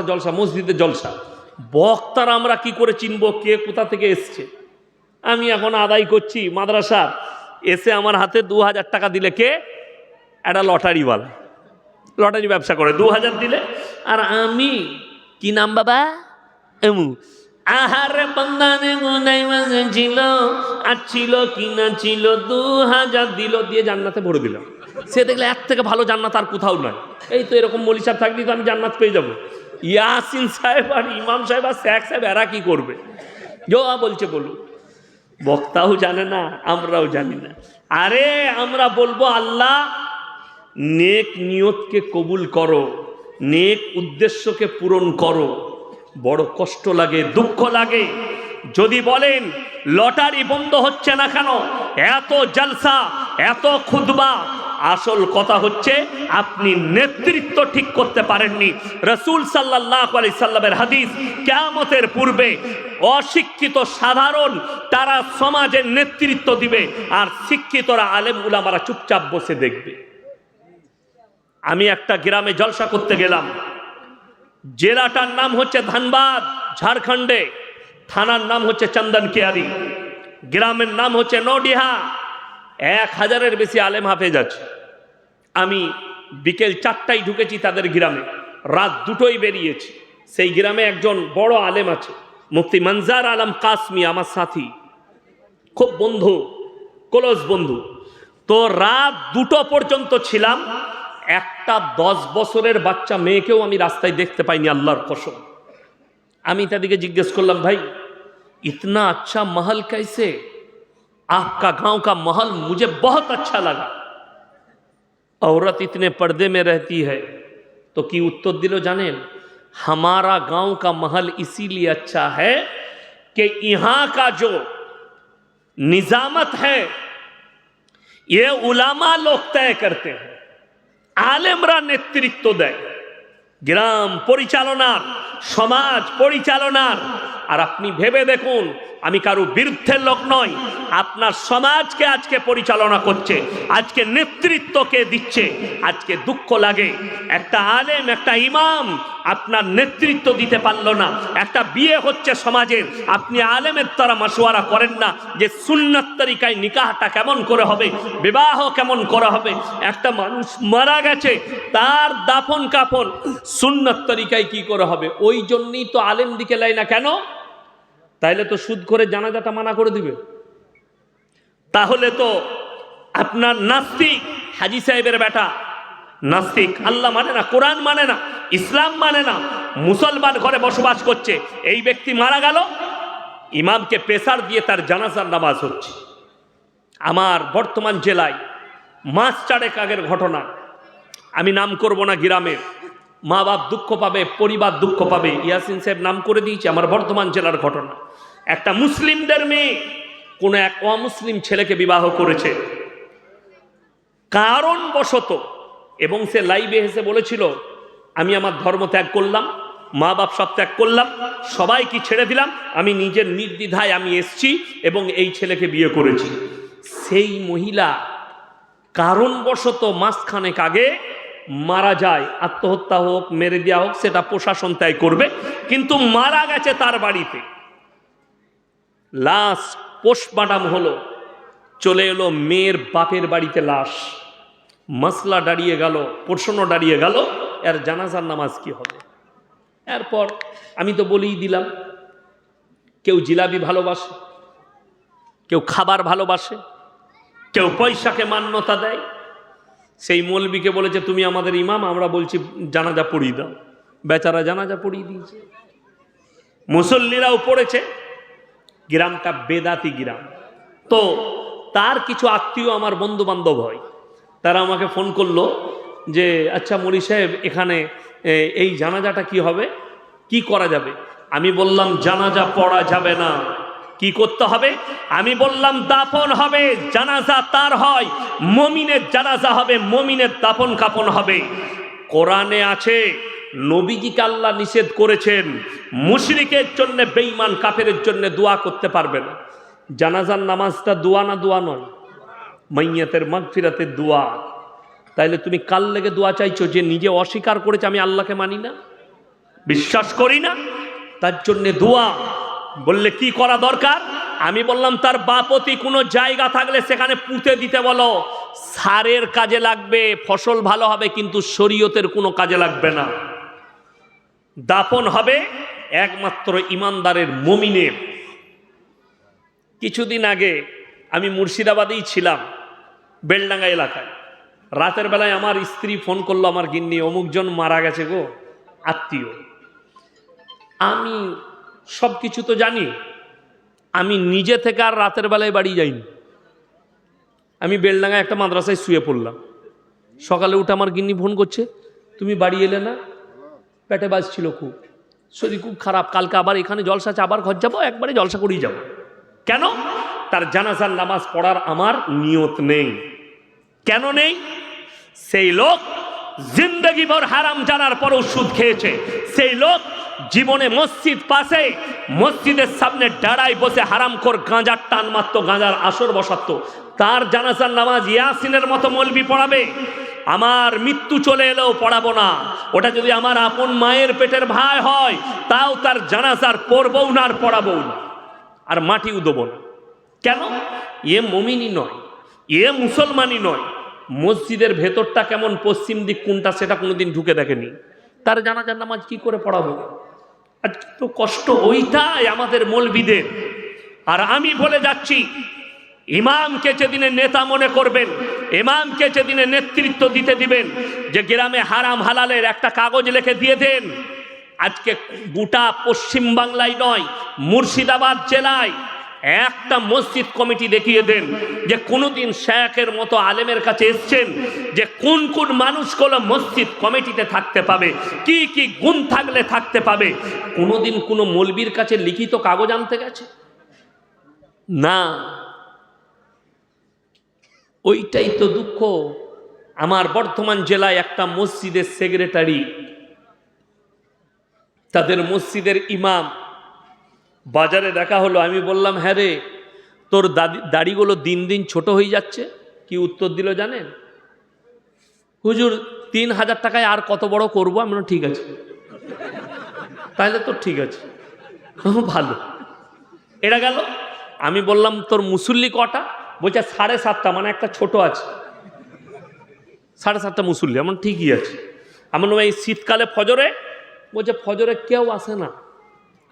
জলসা, মসজিদে জলসা, বক্তারা আমরা কি করে চিনবো কে কোথা থেকে এসছে? আমি এখন আদায় করছি মাদ্রাসা, এসে আমার হাতে 2000 টাকা দিলে কে? একটা লটারিওয়ালা, লটারি ব্যবসা করে, 2000 দিলে। আর আমি কি নাম বাবা এমু, আহারে বন্দানে গুনাই মাঝে ছিল, আর ছিল কিনা ছিল 2000 দিল, দিয়ে জান্নাতে ভরে দিল। সে দেখলে এর থেকে ভালো জান্নাত আর কোথাও নয়। এই তো এরকম মৌলী সাহেব থাকলে তো আমি জান্নাত পেয়ে যাবো। ইয়াসিন সাহেব আর ইমাম সাহেব আর শেখ সাহেব এরা কি করবে? বলছে বলুন, বক্তাও জানে না, আমরাও জানি না। আরে আমরা বলবো আল্লাহ নেক নিয়তকে কবুল করো, নেক উদ্দেশ্যকে পূরণ করো। বড় কষ্ট লাগে, দুঃখ লাগে যদি বলেন লটারি বন্ধ হচ্ছে না কেন, এত জলসা, এত খুতবা। আসল কথা হচ্ছে আপনি নেতৃত্ব ঠিক করতে পারেননি। রাসূল সাল্লাল্লাহু আলাইহি সাল্লামের হাদিস, কিয়ামতের পূর্বে অশিক্ষিত সাধারণ তারা সমাজের নেতৃত্ব দিবে, আর শিক্ষিতরা আলেম উলামারা চুপচাপ বসে দেখবে। আমি একটা গ্রামে জলসা করতে গেলাম, জেলাটার নাম হচ্ছে ধানবাদ, ঝাড়খণ্ডে। থানার নাম হচ্ছে চন্দন কিয়ারি, গ্রামের নাম হচ্ছে নডিহা। 1000-এর বেশি আলেম হাফেজ আছে। আমি বিকেল 4টায় ঢুকেছি তাদের গ্রামে, রাত 2টোয় বেরিয়েছি। সেই গ্রামে একজন বড় আলেম আছে, মুফতি মনজার আলম কাসমি, আমার সাথী, খুব বন্ধু, ক্লোজ বন্ধু। তো রাত 2টো পর্যন্ত ছিলাম। একটা 10 বছরের বাচ্চা মেয়েকেও আমি রাস্তায় দেখতে পাইনি, আল্লাহর কসম। আমি তাদেরকে জিজ্ঞেস করলাম, ভাই इतना अच्छा महल कैसे? आपका गांव का महल मुझे बहुत अच्छा लगा। औरत इतने पर्दे में रहती है। तो की उत्तर दिलो जानेन, हमारा गांव का महल इसीलिए अच्छा है कि यहाँ का जो निजामत है ये उलामा लोग तय करते हैं, आलेमरा नेतृत्व देय গ্রাম পরিচালনার, সমাজ পরিচালনার। আর আপনি ভেবে দেখুন, আমি কারো বিরুদ্ধের লোক নই, আপনার সমাজকে আজকে পরিচালনা করছে, আজকে নেতৃত্বকে দিচ্ছে। আজকে দুঃখ লাগে একটা আলেম, একটা ইমাম আপনার নেতৃত্ব দিতে পারলো না। একটা বিয়ে হচ্ছে সমাজের, আপনি আলেমের দ্বারা মাশওয়ারা করেন না যে সুন্নাত তরিকায় নিকাহটা কেমন করে হবে, বিবাহ কেমন করা হবে। একটা মানুষ মারা গেছে, তার দাফন কাফন সুন্নাত তরিকায় কি করে হবে। ওই জন্যই তো আলেম দিকে লাই না কেন? তাইলে তো সুদ করে জানাজাটা মানা করে দিবে। তাহলে তো আপনার নাস্তিক, হাজি সাহেবের বেটা নাস্তিক, আল্লাহ মানে না, কোরআন মানে না, ইসলাম মানে না, মুসলমান ঘরে বসবাস করছে। এই ব্যক্তি মারা গেল, ইমামকে প্রেসার দিয়ে তার জানাজার নামাজ হচ্ছে। আমার বর্তমান জেলায় মাস 4 আগের ঘটনা, আমি নাম করব না গ্রামের, মা বাপ দুঃখ পাবে, পরিবার দুঃখ পাবে। ইয়াসিন সাহেব নাম করে দিয়েছে, আমার বর্ধমান জেলার ঘটনা। একটা মুসলিমদের মেয়ে কোনো এক অমুসলিম ছেলেকে বিবাহ করেছে কারণবশত, এবং সে লাইভে এসে বলেছিল আমি আমার ধর্ম ত্যাগ করলাম, মা বাপ সব ত্যাগ করলাম, সবাইকে ছেড়ে দিলাম, আমি নিজের নির্দ্বিধায় আমি এসছি এবং এই ছেলেকে বিয়ে করেছি। সেই মহিলা কারণবশত মাসখানেক আগে মারা যায়। আত্মহত্যা হোক, মেরে দেওয়া হোক, সেটা প্রশাসন তয় করবে, কিন্তু মারা গেছে তার বাড়িতে। লাশ পোস্টমর্টম হলো, চলে এলো মেয়ের বাপের বাড়িতে লাশ। মাসলা দাঁড়িয়ে গেল, প্রশ্ন দাঁড়িয়ে গেল, এর জানাজার নামাজ কি হবে। এরপর আমি তো বলেই দিলাম, কেউ জিলাপি ভালোবাসে, কেউ খাবার ভালোবাসে, কেউ পয়সাকে মান্যতা দেয়। সেই মৌলবীকে বলেছে তুমি আমাদের ইমাম, আমরা বলছি জানাজা পড়িয়ে দাও। বেচারা জানাজা পড়িয়ে দিয়েছে, মুসল্লিরাও পড়েছে। গ্রামটা বেদাতি গ্রাম। তো তার কিছু আত্মীয়, আমার বন্ধু বান্ধব হয়, তারা আমাকে ফোন করলো যে আচ্ছা মৌলী সাহেব, এখানে এই জানাজাটা কি হবে, কি করা যাবে। আমি বললাম জানাজা পড়া যাবে না। কি করতে হবে? আমি বললাম দাফন হবে। জানাজা তার হয়, মুমিনের জানাজা হবে, মুমিনের দাফন কাফন হবে। কোরআনে আছে, নবীজিকে আল্লাহ নিষেধ করেছেন মুশরিকের জন্য, বেঈমান কাফেরের জন্য দোয়া করতে পারবে না। জানাজার নামাজটা দোয়া না? দোয়া নয়, মাইয়াতের মাগফিরাতের দোয়া। তাইলে তুমি কাল লেগে দোয়া চাইছো যে নিজে অস্বীকার করেছে আমি আল্লাহকে মানি না? বিশ্বাস করি না। তার জন্যে দোয়া। বললে কি করা দরকার? আমি বললাম তার বাপতি কোনো জায়গা থাকলে সেখানে পুঁতে দিতে বলো। সারের কাজে লাগবে, ফসল ভালো হবে, কিন্তু শরীয়তের কোনো কাজে লাগবে না। দাফন হবে একমাত্র ইমানদারের, মুমিনের। কিছুদিন আগে আমি মুর্শিদাবাদেই ছিলাম, বেলডাঙ্গা এলাকায়। রাতের বেলায় আমার স্ত্রী ফোন করলো, আমার গিন্নি অমুকজন মারা গেছে গো, আত্মীয়। আমি সব কিছু তো জানি, আমি নিজে থেকে আর রাতের বেলায় বাড়ি যাইনি। আমি বেলডাঙ্গায় একটা মাদ্রাসায় শুয়ে পড়লাম। সকালে উঠে আমার গিন্নি ফোন করছে, তুমি বাড়ি এলে না? পেটে বাজছিল খুব, শরীর খুব খারাপ, কালকে আবার এখানে জলসা আছে, আবার ঘর যাবো, একবারে জলসা করেই যাবো। কেন? তার জানাজার নামাজ পড়ার আমার নিয়ত নেই। কেন নেই? সেই লোক জিন্দগি ভর হারাম জানার পরও সুদ খেয়েছে। সেই লোক জীবনে মসজিদ পাশে, মসজিদের সামনে ডাড়ায় বসে হারামখোর গাঁজার টান মারতো, গাঁজার আসর বসাতো। তার জানাজার নামাজ ইয়াসিনের মতো মৌলবি পড়াবে? আমার মৃত্যু চলে এলেও পড়াবো না। ওটা যদি আমার আপন মায়ের পেটের ভাই হয়, তাও তার জানাজার পড়বও না, আর পড়াবও না, আর মাটিও দেবো না। কেন? এ মুমিনই নয়, এ মুসলমানই নয়। মসজিদের ভেতরটা কেমন, পশ্চিম দিক কোনটা, সেটা কোনোদিন ঢুকে দেখেনি। তার জানাজার নামাজ কি করে পড়াবো? আজকে তো কষ্ট ওইটাই আমাদের মৌলবীদের। আর আমি বলে যাচ্ছি, ইমামকে যেদিনে নেতা মনে করবেন, ইমামকে যেদিনে নেতৃত্ব দিতে দিবেন, যে গ্রামে হারাম হালালের একটা কাগজ লিখে দিয়ে দেন। আজকে গোটা পশ্চিম বাংলায় নয়, মুর্শিদাবাদ জেলায় একটা মসজিদ কমিটি দেখিয়ে দেন যে কোনোদিন শেখের মতো আলেমের কাছে এসছেন, যে কোন কোন মানুষগুলো মসজিদ কমিটিতে থাকতে পাবে, কি কি গুণ থাকলে থাকতে পাবে। কোনোদিন কোনো মৌলবীর কাছে লিখিত কাগজ আনতে গেছে? না। ওইটাই তো দুঃখ। আমার বর্ধমান জেলায় একটা মসজিদের সেক্রেটারি, তাদের মসজিদের ইমাম, বাজারে দেখা হলো। আমি বললাম, হ্যাঁ রে, তোর দাড়িগুলো দিন দিন ছোট হয়ে যাচ্ছে। কি উত্তর দিল জানেন? হুজুর ৩,০০০ টাকায় আর কত বড় করবো? আমি বললাম, ঠিক আছে, তাহলে তো ঠিক আছে, ভালো। এটা গেল। আমি বললাম, তোর মুসল্লি কটা? বলছে ৭.৫, মানে একটা ছোট আছে, ৭.৫ মুসল্লি। আমার ঠিকই আছে। আমার এই শীতকালে ফজরে, বলছে ফজরে কেউ আসে না,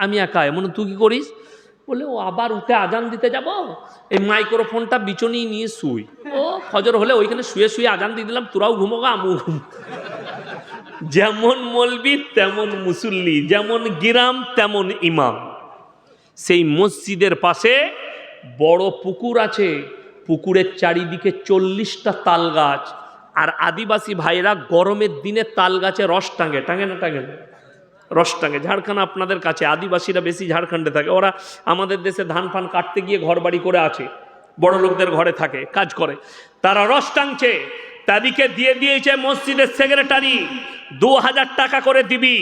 আমি একা। এমন তুই কি করিস? বলে, ও আবার উঠে আজান দিতে যাব, এই মাইক্রোফোনটা বিচনেই নিয়ে শুই। ও ফজর হলে ওইখানে শুয়ে শুয়ে আজান দিয়ে দিলাম, তোরাও ঘুমোগা, আমিও ঘুম। যেমন মৌলবি তেমন মুসল্লি, যেমন গিরাম তেমন ইমাম। সেই মসজিদের পাশে বড় পুকুর আছে, পুকুরের চারিদিকে 40টা তাল গাছ। আর আদিবাসী ভাইরা গরমের দিনে তাল গাছে রস টাঙে, টাঙে না? টাঙে না, রস টাঙে। ঝাড়খণ্ড আপনাদের কাছে, আদিবাসীরা বেশি ঝাড়খণ্ডে থাকে। ওরা আমাদের দেশে ধান ফান কাটতে গিয়ে ঘর বাড়ি করে আছে, বড় লোকদের ঘরে থাকে, কাজ করে। তারা রস টাঙছে, তাদেরকে দিয়ে দিয়েছে মসজিদের সেক্রেটারি, ২,০০০ টাকা করে দিবি,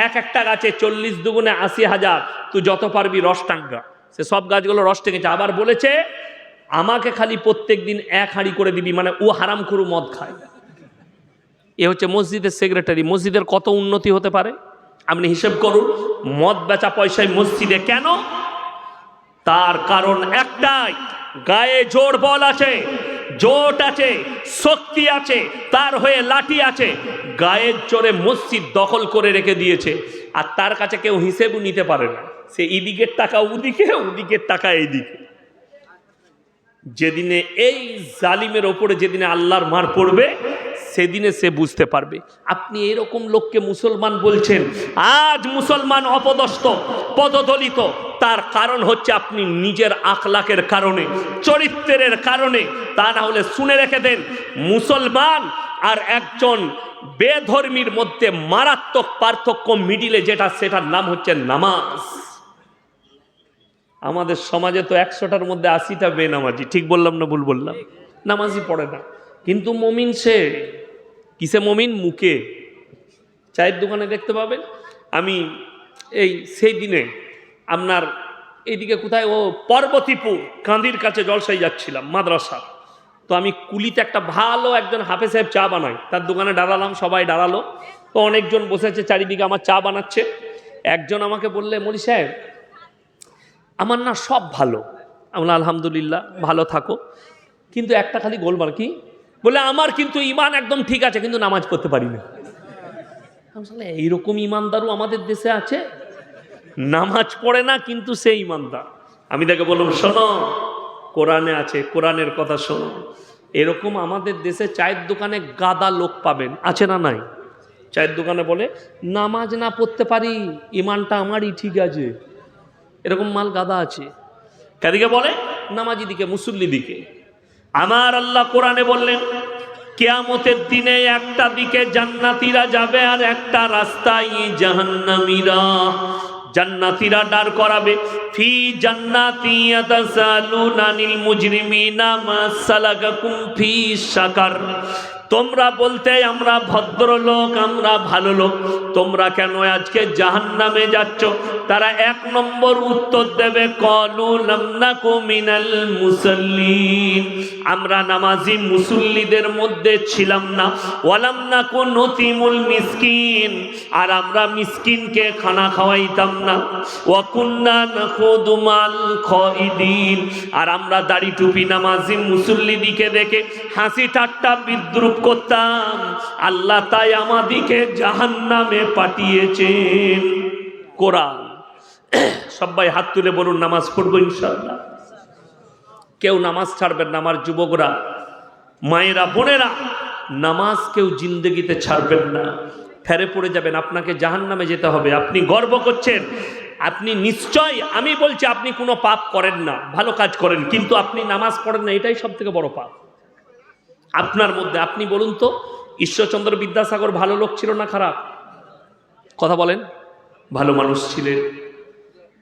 এক একটা গাছে 40 দুগুণে ৮০,০০০, তুই যত পারবি রস টাঙ্গা। সে সব গাছগুলো রস টেঙেছে। আবার বলেছে, আমাকে খালি প্রত্যেক দিন 1 হাঁড়ি করে দিবি, মানে ও হারামখোর মদ খায়। এ হচ্ছে মসজিদের সেক্রেটারি। মসজিদের কত উন্নতি হতে পারে আপনি হিসেব করুন। মদ বেচা পয়সায় মসজিদে কেন? তার কারণ একটাই, গায়ে জোর বল আছে, জোট আছে, শক্তি আছে, তার হয়ে লাঠি আছে। গায়ের জোরে মসজিদ দখল করে রেখে দিয়েছে, আর তার কাছে কেউ হিসেবও নিতে পারে না। সে এদিকের টাকা ওদিকে, ওদিকের টাকা এইদিকে। যেদিনে এই জালিমের ওপরে যেদিনে আল্লাহর মার পড়বে, সেদিনে সে বুঝতে পারবে। আপনি এরকম লোককে মুসলমান বলছেন, আজ মুসলমান অপদস্থ, পদদলিত। তার কারণ হচ্ছে আপনি নিজের আখলাকের কারণে, চরিত্রের কারণে। তা না হলে শুনে রেখে দেন, মুসলমান আর একজন বেধর্মীর মধ্যে মারাত্মক পার্থক্য মিডিলে যেটা, সেটার নাম হচ্ছে নামাজ। আমাদের সমাজে তো 100টার মধ্যে 80টা বেনামাজি। ঠিক বললাম না ভুল বললাম? নামাজই পড়ে না, কিন্তু মমিন সে। কিসে মমিন? মুখে। চায়ের দোকানে দেখতে পাবেন। আমি সেই দিনে আপনার এইদিকে কোথায়, ও পার্বতীপুর কান্দির কাছে জলসাই যাচ্ছিলাম, মাদ্রাসা। তো আমি কুলিতে একটা ভালো একজন হাফেজ সাহেব চা বানায়, তার দোকানে দাঁড়ালাম, সবাই দাঁড়ালো, তো অনেকজন বসেছে চারিদিকে, আমার চা বানাচ্ছে। একজন আমাকে বললে, মৌলী সাহেব আমার না সব ভালো। আমি বললাম আলহামদুলিল্লাহ, ভালো থাকো, কিন্তু একটা খালি গোলমাল। কি? বলে আমার কিন্তু ইমান একদম ঠিক আছে, কিন্তু নামাজ পড়তে পারি না। আমি বললাম এইরকম ইমানদারও আমাদের দেশে আছে, নামাজ পড়ে না কিন্তু সে ইমানদার। আমি তাকে বললাম শোনো, কোরআনে আছে, কোরআনের কথা শোনো। এরকম আমাদের দেশে চায়ের দোকানে গাদা লোক পাবেন, আছে না নাই? চায়ের দোকানে বলে নামাজ না পড়তে পারি, ইমানটা আমারই ঠিক আছে, এরকম মাল গাদা আছে। কাদিকে বলে নামাজি দিকে, মুসল্লি দিকে। আমার আল্লাহ কোরআনে বললেন কিয়ামতের দিনে একটা দিকে জান্নাতীরা যাবে আর একটা রাস্তায় জাহান্নামীরা। জান্নাতীরা দাঁড় করাবে, ফি জান্নাতি ইয়াতাসালুনা আনিল মুজরিমিনা মা সালাকাকুম ফি সাকার। তোমরা বলতে আমরা ভদ্রলোক, আমরা ভালো লোক, তোমরা কেন আজকে জাহান্নামে যাচ্ছ? তারা এক নম্বর উত্তর দেবে ক্বালু লাম নাকু মিনাল মুসাল্লিন, আমরা নামাজি মুসল্লিদের মধ্যে ছিলাম না। ওয়ালাম নাকু নুতিমুল মিসকিন, আর আমরা মিসকিনকে খানা খাওয়াইতাম না। ওয়া কুন্না নাখুদু মাল খাইদিন, আর আমরা দাড়ি টুপি নামাজি মুসল্লিদিকে দেখে হাসি ঠাট্টা বিদ্রুপ করতাম। আল্লাহ তাই আমাদিকে জাহান্নামে পাঠিয়েছেন। কোরআন। সবাই হাত তুলে বলুন নামাজ পড়বো ইনশাআল্লাহ। কেউ নামাজ ছাড়বেন না। আমার যুবকরা, মায়েরা, বোনেরা, নামাজ কেউ জিন্দগিতে ছাড়বেন না, ফেরে পড়ে যাবেন, আপনাকে জাহান্নামে যেতে হবে। আপনি গর্ব করছেন, আপনি নিশ্চয়, আমি বলছি আপনি কোনো পাপ করেন না, ভালো কাজ করেন, কিন্তু আপনি নামাজ পড়েন না, এটাই সব থেকে বড় পাপ আপনার মধ্যে। আপনি বলুন তো, ঈশ্বরচন্দ্র বিদ্যাসাগর ভালো লোক ছিল না খারাপ? কথা বলেন। ভালো মানুষ ছিলেন।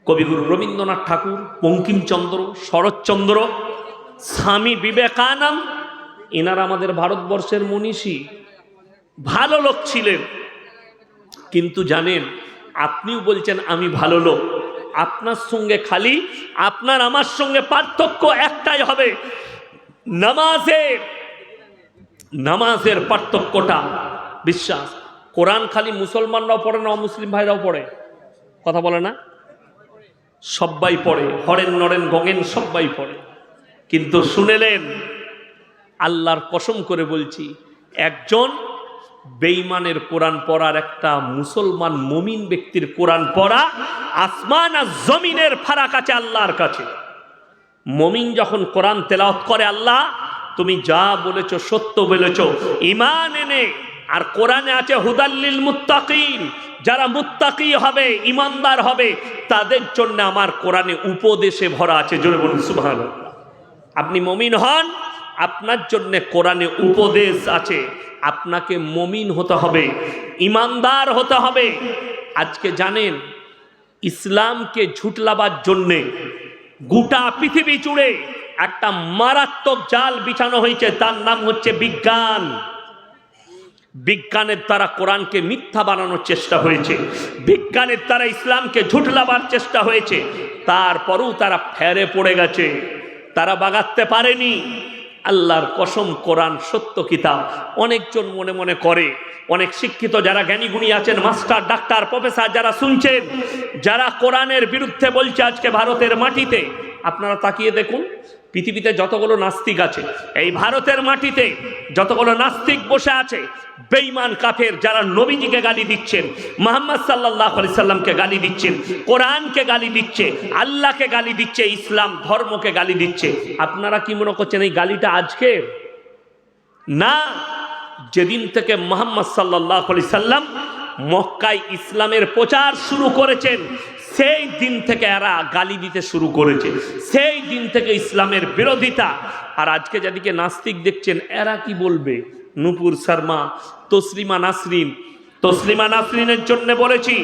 কবিগুরু রবীন্দ্রনাথ ঠাকুর, বঙ্কিমচন্দ্র, শরৎচন্দ্র, স্বামী বিবেকানন্দ, এনারা আমাদের ভারতবর্ষের মনীষী, ভালো লোক ছিলেন। কিন্তু জানেন, আপনিও বলছেন আমি ভালো লোক, আপনার সঙ্গে খালি আপনার আমার সঙ্গে পার্থক্য একটাই হবে, নামাজের পার্থক্যটা। বিশ্বাস। কোরআন খালি মুসলমানরাও পড়ে না, অমুসলিম ভাইরাও পড়ে? কথা বলে না? সবাই পড়ে, হরেন নরেন গঙ্গেন সবাই পড়ে। কিন্তু শুনেলেন, আল্লাহর কসম করে বলছি, একজন বেঈমানের কোরআন পড়ার একটা মুসলমান মুমিন ব্যক্তির কোরআন পড়া আসমান আর জমিনের ফারাক আছে আল্লাহর কাছে। মুমিন যখন কোরআন তেলাওয়াত করে, আল্লাহ তুমি যা বলেছ সত্য বলেছ, ঈমান এনে, আর কোরআনে আছে হুদাল্লিল মুত্তাকিন, যারা মুত্তাকি হবে, ঈমানদার হবে, তাদের জন্য আমার কোরআনে উপদেশে ভরা আছে। জোরে বলুন সুবহানাল্লাহ। আপনি মুমিন হন, আপনার জন্য কোরআনে উপদেশ আছে। আপনাকে মুমিন হতে হবে, ঈমানদার হতে হবে। আজকে জানেন, ইসলামকে ঝুটলাবার জন্যে গোটা পৃথিবী জুড়ে একটা মারাত্মক জাল বিছানো হয়েছে, তার নাম হচ্ছে বিজ্ঞান। বিজ্ঞানের দ্বারা কোরআনকে মিথ্যা বানানোর চেষ্টা হয়েছে, বিজ্ঞানের দ্বারা ইসলামকে ঝুটলাবার চেষ্টা হয়েছে। তারপরেও তারা ফেরে পড়ে গেছে, তারা বাগাতে পারেনি। আল্লাহর কসম, কোরআন সত্য কিতাব। অনেকজন মনে মনে করে, অনেক শিক্ষিত যারা জ্ঞানীগুণী আছেন, মাস্টার, ডাক্তার, প্রফেসর যারা শুনছেন, যারা কোরআনের বিরুদ্ধে বলছে আজকে ভারতের মাটিতে, আপনারা তাকিয়ে দেখুন, পৃথিবীতে যতগুলো নাস্তিক আছে, এই ভারতের মাটিতে যতগুলো নাস্তিক বসে আছে, বেঈমান কাফের, যারা নবীজিকে গালি দিচ্ছেন, মুহাম্মদ সাল্লাল্লাহু আলাইহি সাল্লামকে গালি দিচ্ছেন, কোরআনকে গালি দিচ্ছে, আল্লাহকে গালি দিচ্ছে, ইসলাম ধর্মকে গালি দিচ্ছে। আপনারা কি মনে করছেন এই গালিটা আজকে? না, যেদিন থেকে মুহাম্মদ সাল্লাল্লাহু আলাইহি সাল্লাম মক্কায় ইসলামের প্রচার শুরু করেছেন, সেই দিন থেকে এরা গালি দিতে শুরু করেছে, সেই দিন থেকে ইসলামের বিরোধিতা। আর আজকে যাদেরকে নাস্তিক দেখছেন, এরা কি বলবে? নূপুর শর্মা, তসলিমা নাসরিনের জন্য বলেছি,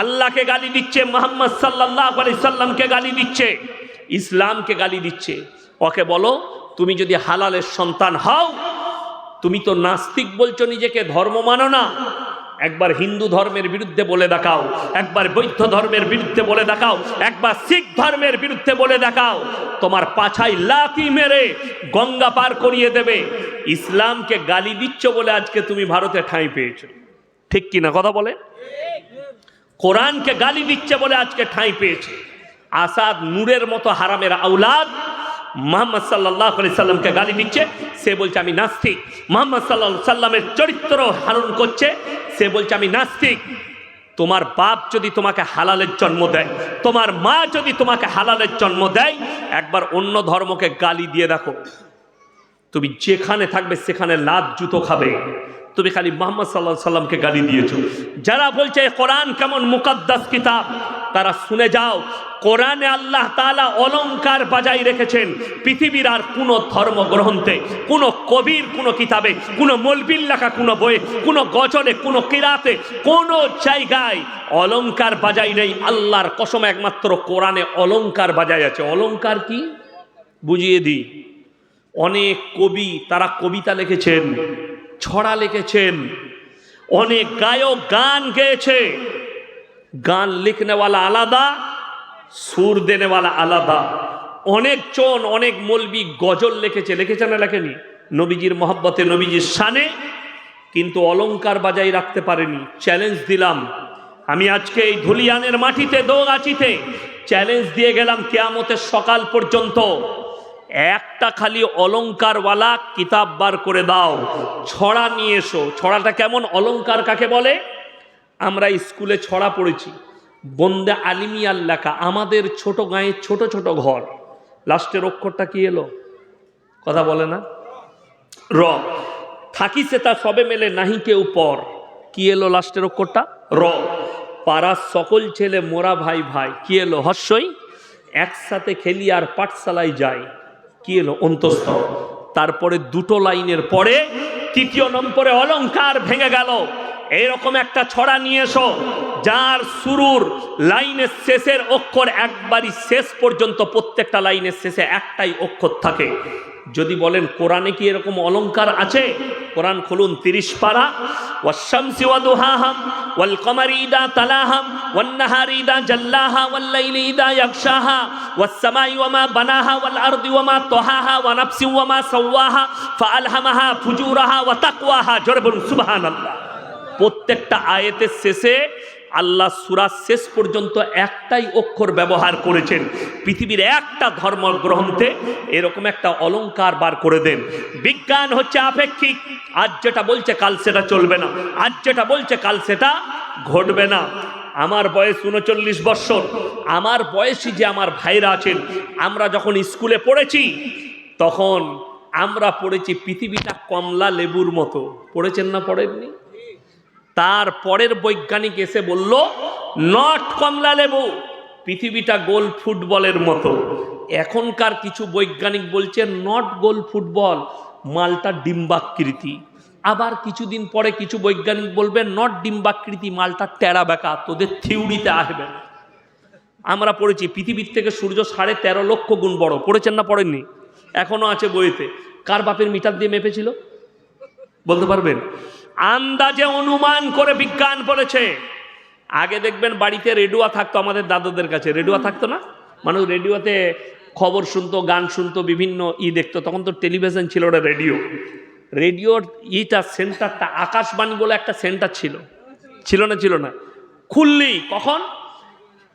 আল্লাহকে গালি দিচ্ছে, মুহাম্মদ সাল্লাল্লাহু আলাইহি সাল্লামকে গালি দিচ্ছে, ইসলামকে গালি দিচ্ছে। ওকে বলো, তুমি যদি হালালের সন্তান হও, তুমি তো নাস্তিক বলছো, নিজেকে ধর্ম মানো না, একবার হিন্দু ধর্মের বিরুদ্ধে বলে দেখাও, একবার বৌদ্ধ ধর্মের বিরুদ্ধে বলে দেখাও, একবার শিখ ধর্মের বিরুদ্ধে বলে দেখাও, তোমার পাছায় লাথি মেরে গঙ্গা পার করিয়ে দেবে। ইসলামকে গালি দিচ্ছ বলে আজকে তুমি ভারতে ঠাঁই পেয়েছো, ঠিক কিনা কথা বলে? কোরআনকে গালি দিচ্ছে বলে আজকে ঠাঁই পেয়েছে। আসাদ নূরের মতো হারামের আওলাদ মুহাম্মদ সাল্লাল্লাহু আলাইহি সাল্লামকে গালি দিচ্ছে, সে বলছে আমি নাস্তিক। মুহাম্মদ সাল্লাল্লাহু আলাইহি সাল্লামের চরিত্র হরণ করছে, সে বলছে আমি নাস্তিক। তোমার বাপ যদি তোমাকে হালালের জন্ম দেয়, তোমার মা যদি তোমাকে হালালের জন্ম দেয়, একবার অন্য ধর্মকে গালি দিয়ে দেখো, তুমি যেখানে থাকবে সেখানে লাত জুতো খাবে। তুমি খালি মুহাম্মদ সাল্লাল্লাহু আলাইহি সাল্লামকে গালি দিয়েছো। যারা বলছে কোরআন কেমন মুকদ্দাস কিতাব, তারা শুনে যাও, কোরআনে আল্লাহ তাআলা অলংকার বাজাই রেখেছেন। পৃথিবীর আর কোনো ধর্মগ্রন্থে, কোনো কবির কোনো কিতাবে, কোনো মৌলবীর লেখা কোনো বইয়ে, কোনো গজলে, কোনো কিরাতে, কোনো জায়গায় অলংকার বাজাই নেই। আল্লাহর কসম একমাত্র কোরআনে অলংকার বাজাই আছে। অলংকার কি বুঝিয়ে দিই। অনেক কবি তারা কবিতা লিখেছেন, ছড়া লিখেছেন, অনেক গায়ক গান গেয়েছে। গান লিখনেওয়ালা আলাদা, সুর দেনেওয়ালা আলাদা। অনেকজন অনেক মৌলবি গজল লিখেছে না লেখেনি? নবীজির মহব্বতে, নবীজির শানে, কিন্তু অলংকার বাজাই রাখতে পারেনি। চ্যালেঞ্জ দিলাম আমি আজকে এই ধুলিয়ানের মাটিতে, দোগাছিতে চ্যালেঞ্জ দিয়ে গেলাম, কিয়ামতের সকাল পর্যন্ত একটা খালি অলংকারওয়ালা কিতাব বার করে দাও, ছড়া নিয়ে এসো। ছড়াটা কেমন, অলংকার কাকে বলে? আমরা স্কুলে ছড়া পড়েছি, বন্দে আলিমিয়ার লেখা। আমাদের ছোট গায়ে ছোট ছোট ঘর, লাস্টের অক্ষরটা কি এলো? কথা বলে না? র। থাকিছে তা সবে মেলে নাহি কেউ পর, কি এলো লাস্টের অক্ষরটা? র। পাড়ার সকল ছেলে মোরা ভাই ভাই, কি এলো? হর্ষই। একসাথে খেলি আর পাঠশালায় যাই, কি এলো? অন্তস্থ। তারপরে দুটো লাইনের পরে তৃতীয় নম্বরে অলংকার ভেঙে গেল। এইরকম একটা ছড়া নিয়ে এসো, যার শুরুর লাইনের শেষের অক্ষর একবারই শেষ পর্যন্ত প্রত্যেকটা লাইনের শেষে একটাই অক্ষর থাকে। যদি বলেন কোরআনে কি এরকম অলংকার আছে? কোরআন খুলুন, 30 পারা। ওয়াশ-শামসি ওয়া দুহাহা ওয়াল কমারি ইযা তালাহা ওয়ান নাহারি ইযা জাল্লাহা ওয়াল লাইলি ইযা ইয়াগশাহা ওয়াস সামাই ওয়া মা বানাহা ওয়াল আরদি ওয়া মা তাহাহা ওয়া নাফসি ওয়া মা সাওয়াহা ফাআলহামাহা ফুজুরাহা ওয়া তাকওয়াহা। জোরে বলুন সুবহানাল্লাহ। প্রত্যেকটা আয়াতের শেষে আল্লাহ সূরা শেষ পর্যন্ত একটাই অক্ষর ব্যবহার করেছেন। পৃথিবীর একটা ধর্মগ্রন্থে এরকম একটা অলংকার বার করে দেন। বিজ্ঞান হচ্ছে আপেক্ষিক, আজ যেটা বলছে কাল সেটা চলবে না, আজ যেটা বলছে কাল সেটা ঘটবে না। আমার বয়স 39 বছর। আমার বয়সী যে আমার ভাইরা আছেন, আমরা যখন স্কুলে পড়েছি তখন আমরা পড়েছি পৃথিবীটা কমলা লেবুর মতো। পড়েছেন না পড়েননি? তার পরের বৈজ্ঞানিক এসে বলল নট কমলা লেবু, পৃথিবীটা গোল ফুটবলের মতো। এখনকার কিছু বৈজ্ঞানিক বলছে নট গোল ফুটবল, মালটা ডিম্বাকৃতি। আবার কিছুদিন পরে কিছু বৈজ্ঞানিক বলবে নট ডিম্বাকৃতি, মালটা টেরা বেঁকা, তোদের থিওরিতে আসবে না। আমরা পড়েছি পৃথিবীর থেকে সূর্য 13.5 লক্ষ গুণ বড়। পড়েছেন না পড়েননি? এখনো আছে বইতে। কার বাপের মিটার দিয়ে মেপেছিল বলতে পারবেন? আন্দাজে অনুমান করে বিজ্ঞান বলেছে। আগে দেখবেন বাড়িতে রেডিও থাকতো, আমাদের দাদুদের কাছে রেডিও থাকতো না? মানুষ রেডিওতে খবর শুনতো, গান শুনতো, বিভিন্ন দেখতো। তখন তো টেলিভিশন ছিল না, রেডিও। রেডিওর সেন্টারটা আকাশবাণী বলে একটা সেন্টার ছিল না? খুললি কখন?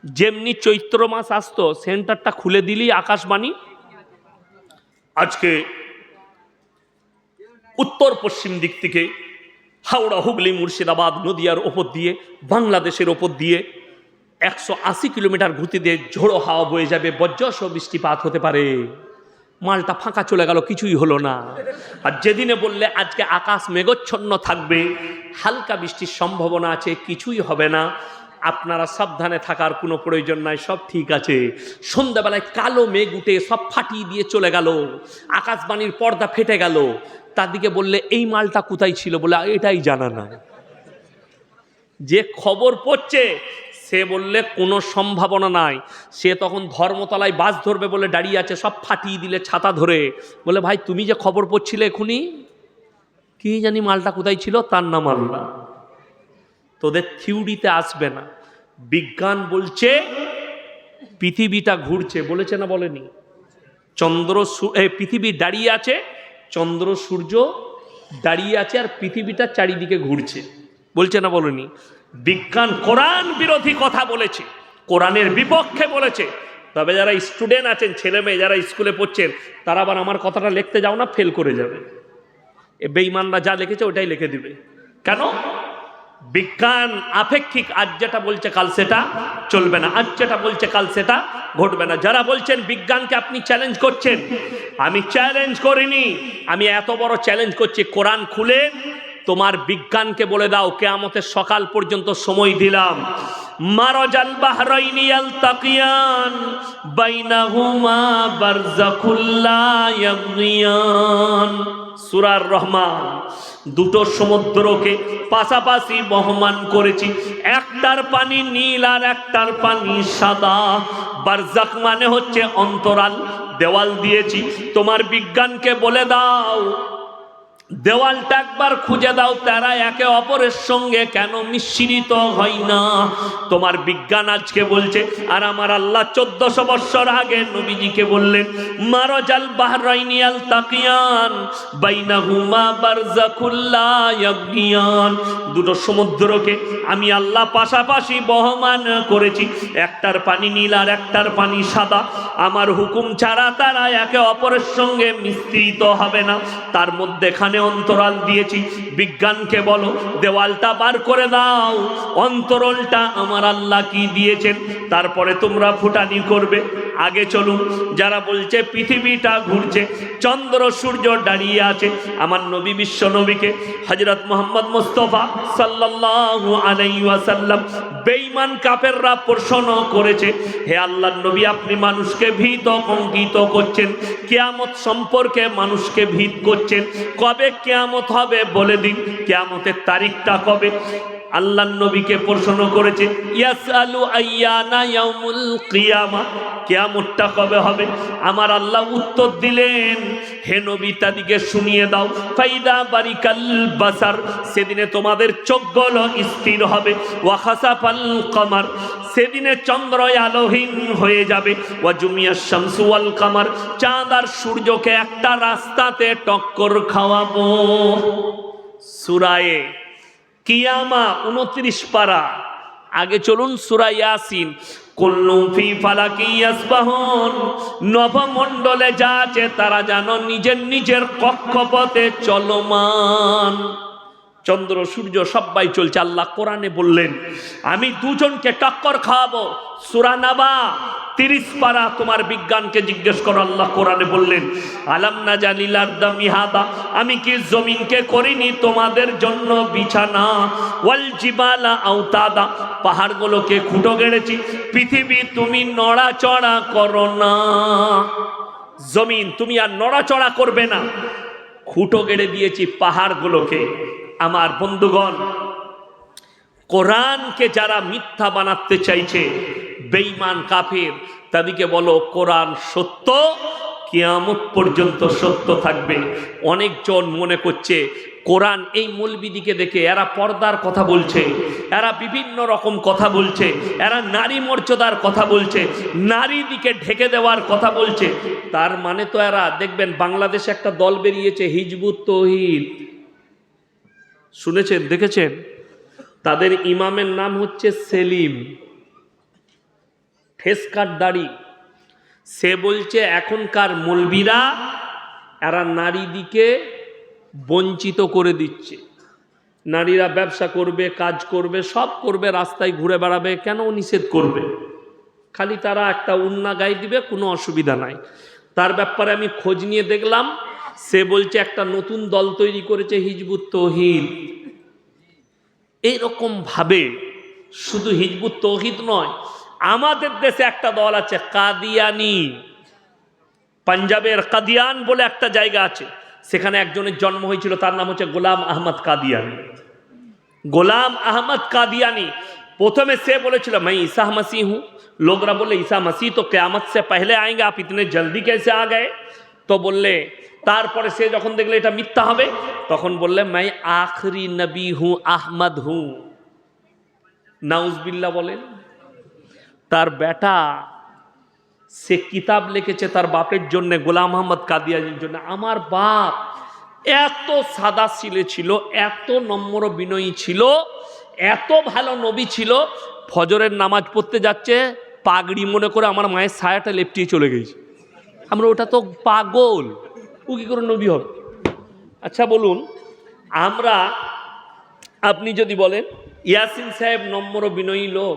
যেমনি চৈত্র মাস আসতো, সেন্টারটা খুলে দিলি আকাশবাণী। আজকে উত্তর পশ্চিম দিক থেকে হাওড়া, হুগলি, মুর্শিদাবাদ, নদিয়ার ওপর দিয়ে, বাংলাদেশের ওপর দিয়ে 180 কিলোমিটার গতি দিয়ে ঝোড়ো হাওয়া বয়ে যাবে, বজ্রসহ বৃষ্টিপাত হতে পারে। মালটা ফাঁকা চলে গেল, কিছুই হলো না। আর যেদিনে বললে আজকে আকাশ মেঘচ্ছন্ন থাকবে, হালকা বৃষ্টির সম্ভাবনা আছে, কিছুই হবে না, আপনারা সাবধানে থাকার কোনো প্রয়োজন নাই, সব ঠিক আছে। সন্ধ্যাবেলায় কালো মেঘ উঠে সব ফাটিয়ে দিয়ে চলে গেল, আকাশবাণীর পর্দা ফেটে গেল। তার দিকে বললে এই মালটা কোথায় ছিল, বলে এটাই জানা নাই। যে খবর পড়ছে সে বললে কোনো সম্ভাবনা নাই। সে তখন ধর্মতলায় বাস ধরবে বলে দাঁড়িয়ে আছে, সব ফাটিয়ে দিলে ছাতা ধরে। বলে ভাই তুমি যে খবর পড়ছিলে এখুনি, কি জানি মালটা কোথায় ছিল, তার নাম আল্লাহ। তোদের থিওরিতে আসবে না। বিজ্ঞান বলছে পৃথিবীটা ঘুরছে, বলেছে না বলেনি? পৃথিবী দাঁড়িয়ে আছে, চন্দ্র সূর্য দাঁড়িয়ে আছে, আর পৃথিবীটা চারিদিকে ঘুরছে, বলছে না বলেনি? বিজ্ঞান কোরআন বিরোধী কথা বলেছে, কোরআনের বিপক্ষে বলেছে। তবে যারা স্টুডেন্ট আছেন, ছেলে মেয়ে যারা স্কুলে পড়ছেন, তারা আবার আমার কথাটা লিখতে যাও না, ফেল করে যাবে। এ বেঈমানরা যা লিখেছে ওটাই লিখে দিবে। কেন? বিজ্ঞান আপেক্ষিক, আজ যেটা বলছে কাল সেটা চলবে না, আজ যেটা বলছে কাল সেটা ঘটবে না। যারা বলছেন বিজ্ঞানকে আপনি চ্যালেঞ্জ করছেন, আমি চ্যালেঞ্জ করিনি, আমি এত বড় চ্যালেঞ্জ করছি, কোরআন খুলে তোমার বিজ্ঞানকে বলে দাও কিয়ামতের সকাল পর্যন্ত সময় দিলাম, মারাজাল বাহরাইনি ইয়ালতাকিয়ান বাইনাহুমা বারযাখুল লা ইয়াবগিয়ান। সূরা রহমান। দুটো সমুদ্রকে পাশাপাশি বহমান করেছি, একটার পানি নীল আর একটার পানি সাদা। বারজাখ মানে হচ্ছে অন্তরাল, দেওয়াল দিয়েছি। তোমার বিজ্ঞানকে বলে দাও দেওয়ালটা একবার খুঁজে দাও, তারা একে অপরের সঙ্গে কেন মিশ্রিত হয় না? তোমার বিজ্ঞান আজকে বলছে, আর আমার আল্লাহ 1400 বছর আগে নবীজিকে বললেন, মারাজাল বাহরাইনি ইয়ালতাকিয়ান বাইনাহুমা বারযাখুল লা ইয়াবগিয়ান। দুটো সমুদ্রকে আমি আল্লাহ পাশাপাশি বহমান করেছি, একটার পানি নীল আর একটার পানি সাদা। আমার হুকুম ছাড়া তারা একে অপরের সঙ্গে মিশ্রিত হবে না, তার মধ্যেখানে অন্তরাল দিয়েছি। বিজ্ঞানকে বলো দেওয়ালটা বার করে দাও, অন্তরালটা আমার আল্লাহ কি দিয়েছেন, তারপরে তোমরা ফুটানি করবে। আগে চলুন, যারা বলছে পৃথিবীটা ঘুরছে, চন্দ্র সূর্য দাঁড়িয়ে আছে, আমার নবী বিশ্ব নবীকে হযরত মুহাম্মদ মুস্তাফা সাল্লাল্লাহু আলাইহি ওয়াসাল্লাম বেঈমান কাফেররা প্রশ্ন করেছে, হে আল্লাহর নবী, আপনি মানুষকে ভীত কঙ্কিত করছেন, কিয়ামত সম্পর্কে মানুষকে ভীত করছেন, কবে কিয়ামত হবে বলে দিন, কিয়ামতের তারিখটা কবে? আল্লাহর নবীকে প্রশ্ন করেছে, ইয়াসআলু আইয়ানা ইয়াউমুল কিয়ামা, কিয়ামতটা কবে হবে? আমার আল্লাহ উত্তর দিলেন, হে নবী তাদিকে শুনিয়ে দাও, ফাইদা বারিকাল বাসার, সেদিনে তোমাদের চোখগুলো স্থির হবে, ওয়া খাসাফাল কমার, সেদিনে চন্দ্র আলোহীন হয়ে যাবে, ওয়া জুমিয়াশ শামসু ওয়াল কামার, চাঁদ আর সূর্যকে একটা রাস্তাতে টক্কর খাওয়াবো। সূরা কিয়ামা 29 পারা। আগে চলুন সূরা ইয়াসিন। কুল্লুম ফি ফালাকি ইয়াসবাহুন, নবমণ্ডলে যা আছে তারা জানো নিজের নিজের কক্ষপথে চলমান। চন্দ্র সূর্য সবাই চলছে। আল্লাহ কোরআনে বললেন, আমি দুজনকে টক্কর খাওয়াবো। সূরা নাবা 30 পারা। তোমার বিজ্ঞানকে জিজ্ঞেস করো। আল্লাহ কোরআনে বললেন, আলাম নাজালিল আরদা মিহাদা, আমি কি জমিনকে করিনি তোমাদের জন্য বিছানা, ওয়াল জিবালা আওতাদা, পাহাড়গুলোকে খুঁটো গেড়েছি, পৃথিবী তুমি নড়াচড়া করো না। জমিন তুমি আর নড়াচড়া করবে না, খুঁটো গেড়ে দিয়েছি পাহাড়গুলোকে। আমার বন্ধুগণ, কোরআনকে যারা মিথ্যা বানাতে চাইছে, বেঈমান কাফের, তাদেরকে বলো কোরআন সত্য, কিয়ামত পর্যন্ত সত্য থাকবে। অনেকজন মনে করছে কোরআন, এই মৌলবিদিকে দেখে এরা পর্দার কথা বলছে, এরা বিভিন্ন রকম কথা বলছে, এরা নারী মর্যাদার কথা বলছে, নারী দিকে ঢেকে দেওয়ার কথা বলছে। তার মানে তো এরা, দেখবেন বাংলাদেশে একটা দল বেরিয়েছে হিজবুত তৌহিদ, শুনেছেন দেখেছেন? তাদের ইমামের নাম হচ্ছে সেলিম, ফেস কাট দাড়ি। সে বলছে এখনকার মৌলবীরা এরা নারীদিকে বঞ্চিত করে দিচ্ছে, নারীরা ব্যবসা করবে, কাজ করবে, সব করবে, রাস্তায় ঘুরে বেড়াবে, কেন নিষেধ করবে? খালি তারা একটা উন্না গায়ে দিবে, কোনো অসুবিধা নাই। তার ব্যাপারে আমি খোঁজ নিয়ে দেখলাম, সে বলছে একটা নতুন দল তৈরি করেছে হিজবুত তৌহিদ। এইরকম ভাবে শুধু হিজবুত তৌহিদ নয়, আমাদের দেশে একটা দল আছে কাদিয়ানি, পাঞ্জাবের কাদিয়ান বলে একটা জায়গা আছে, সেখানে একজনের জন্ম হয়েছিল, তার নাম হচ্ছে গোলাম আহমদ কাদিয়ানি। গোলাম আহমদ কাদিয়ানি প্রথমে সে বলেছিল मैं ईसा मसीह हूँ। लोगरा बोले ईसा मसीह तो क़यामत से पहले आएंगे, आप इतने जल्दी कैसे आ गए? तो बोलले, তারপরে সে যখন দেখলে এটা মিথ্যা হবে, তখন বললে मैं आखिरी नबी हूँ, अहमद हूँ। নাউজবিল্লাহ বলেন। তার বেটা সে কিতাব লিখেছে তার বাপের জন্য, গোলাম আহমদ কাদিয়ানির জন্য। আমার বাপ এত সাদা সিলে ছিল, এত নম্র বিনয়ী ছিল, এত ভালো নবী ছিল, ফজরের নামাজ পড়তে যাচ্ছে পাগড়ি মনে করে আমার মায়ের ছায়াটা লেপটিয়ে চলে গেছে। আমরা ওটা তো পাগল, ও কি করে নবী হবে? আচ্ছা বলুন, আমরা আপনি যদি বলেন ইয়াসিন সাহেব নম্র বিনয়ী লোক,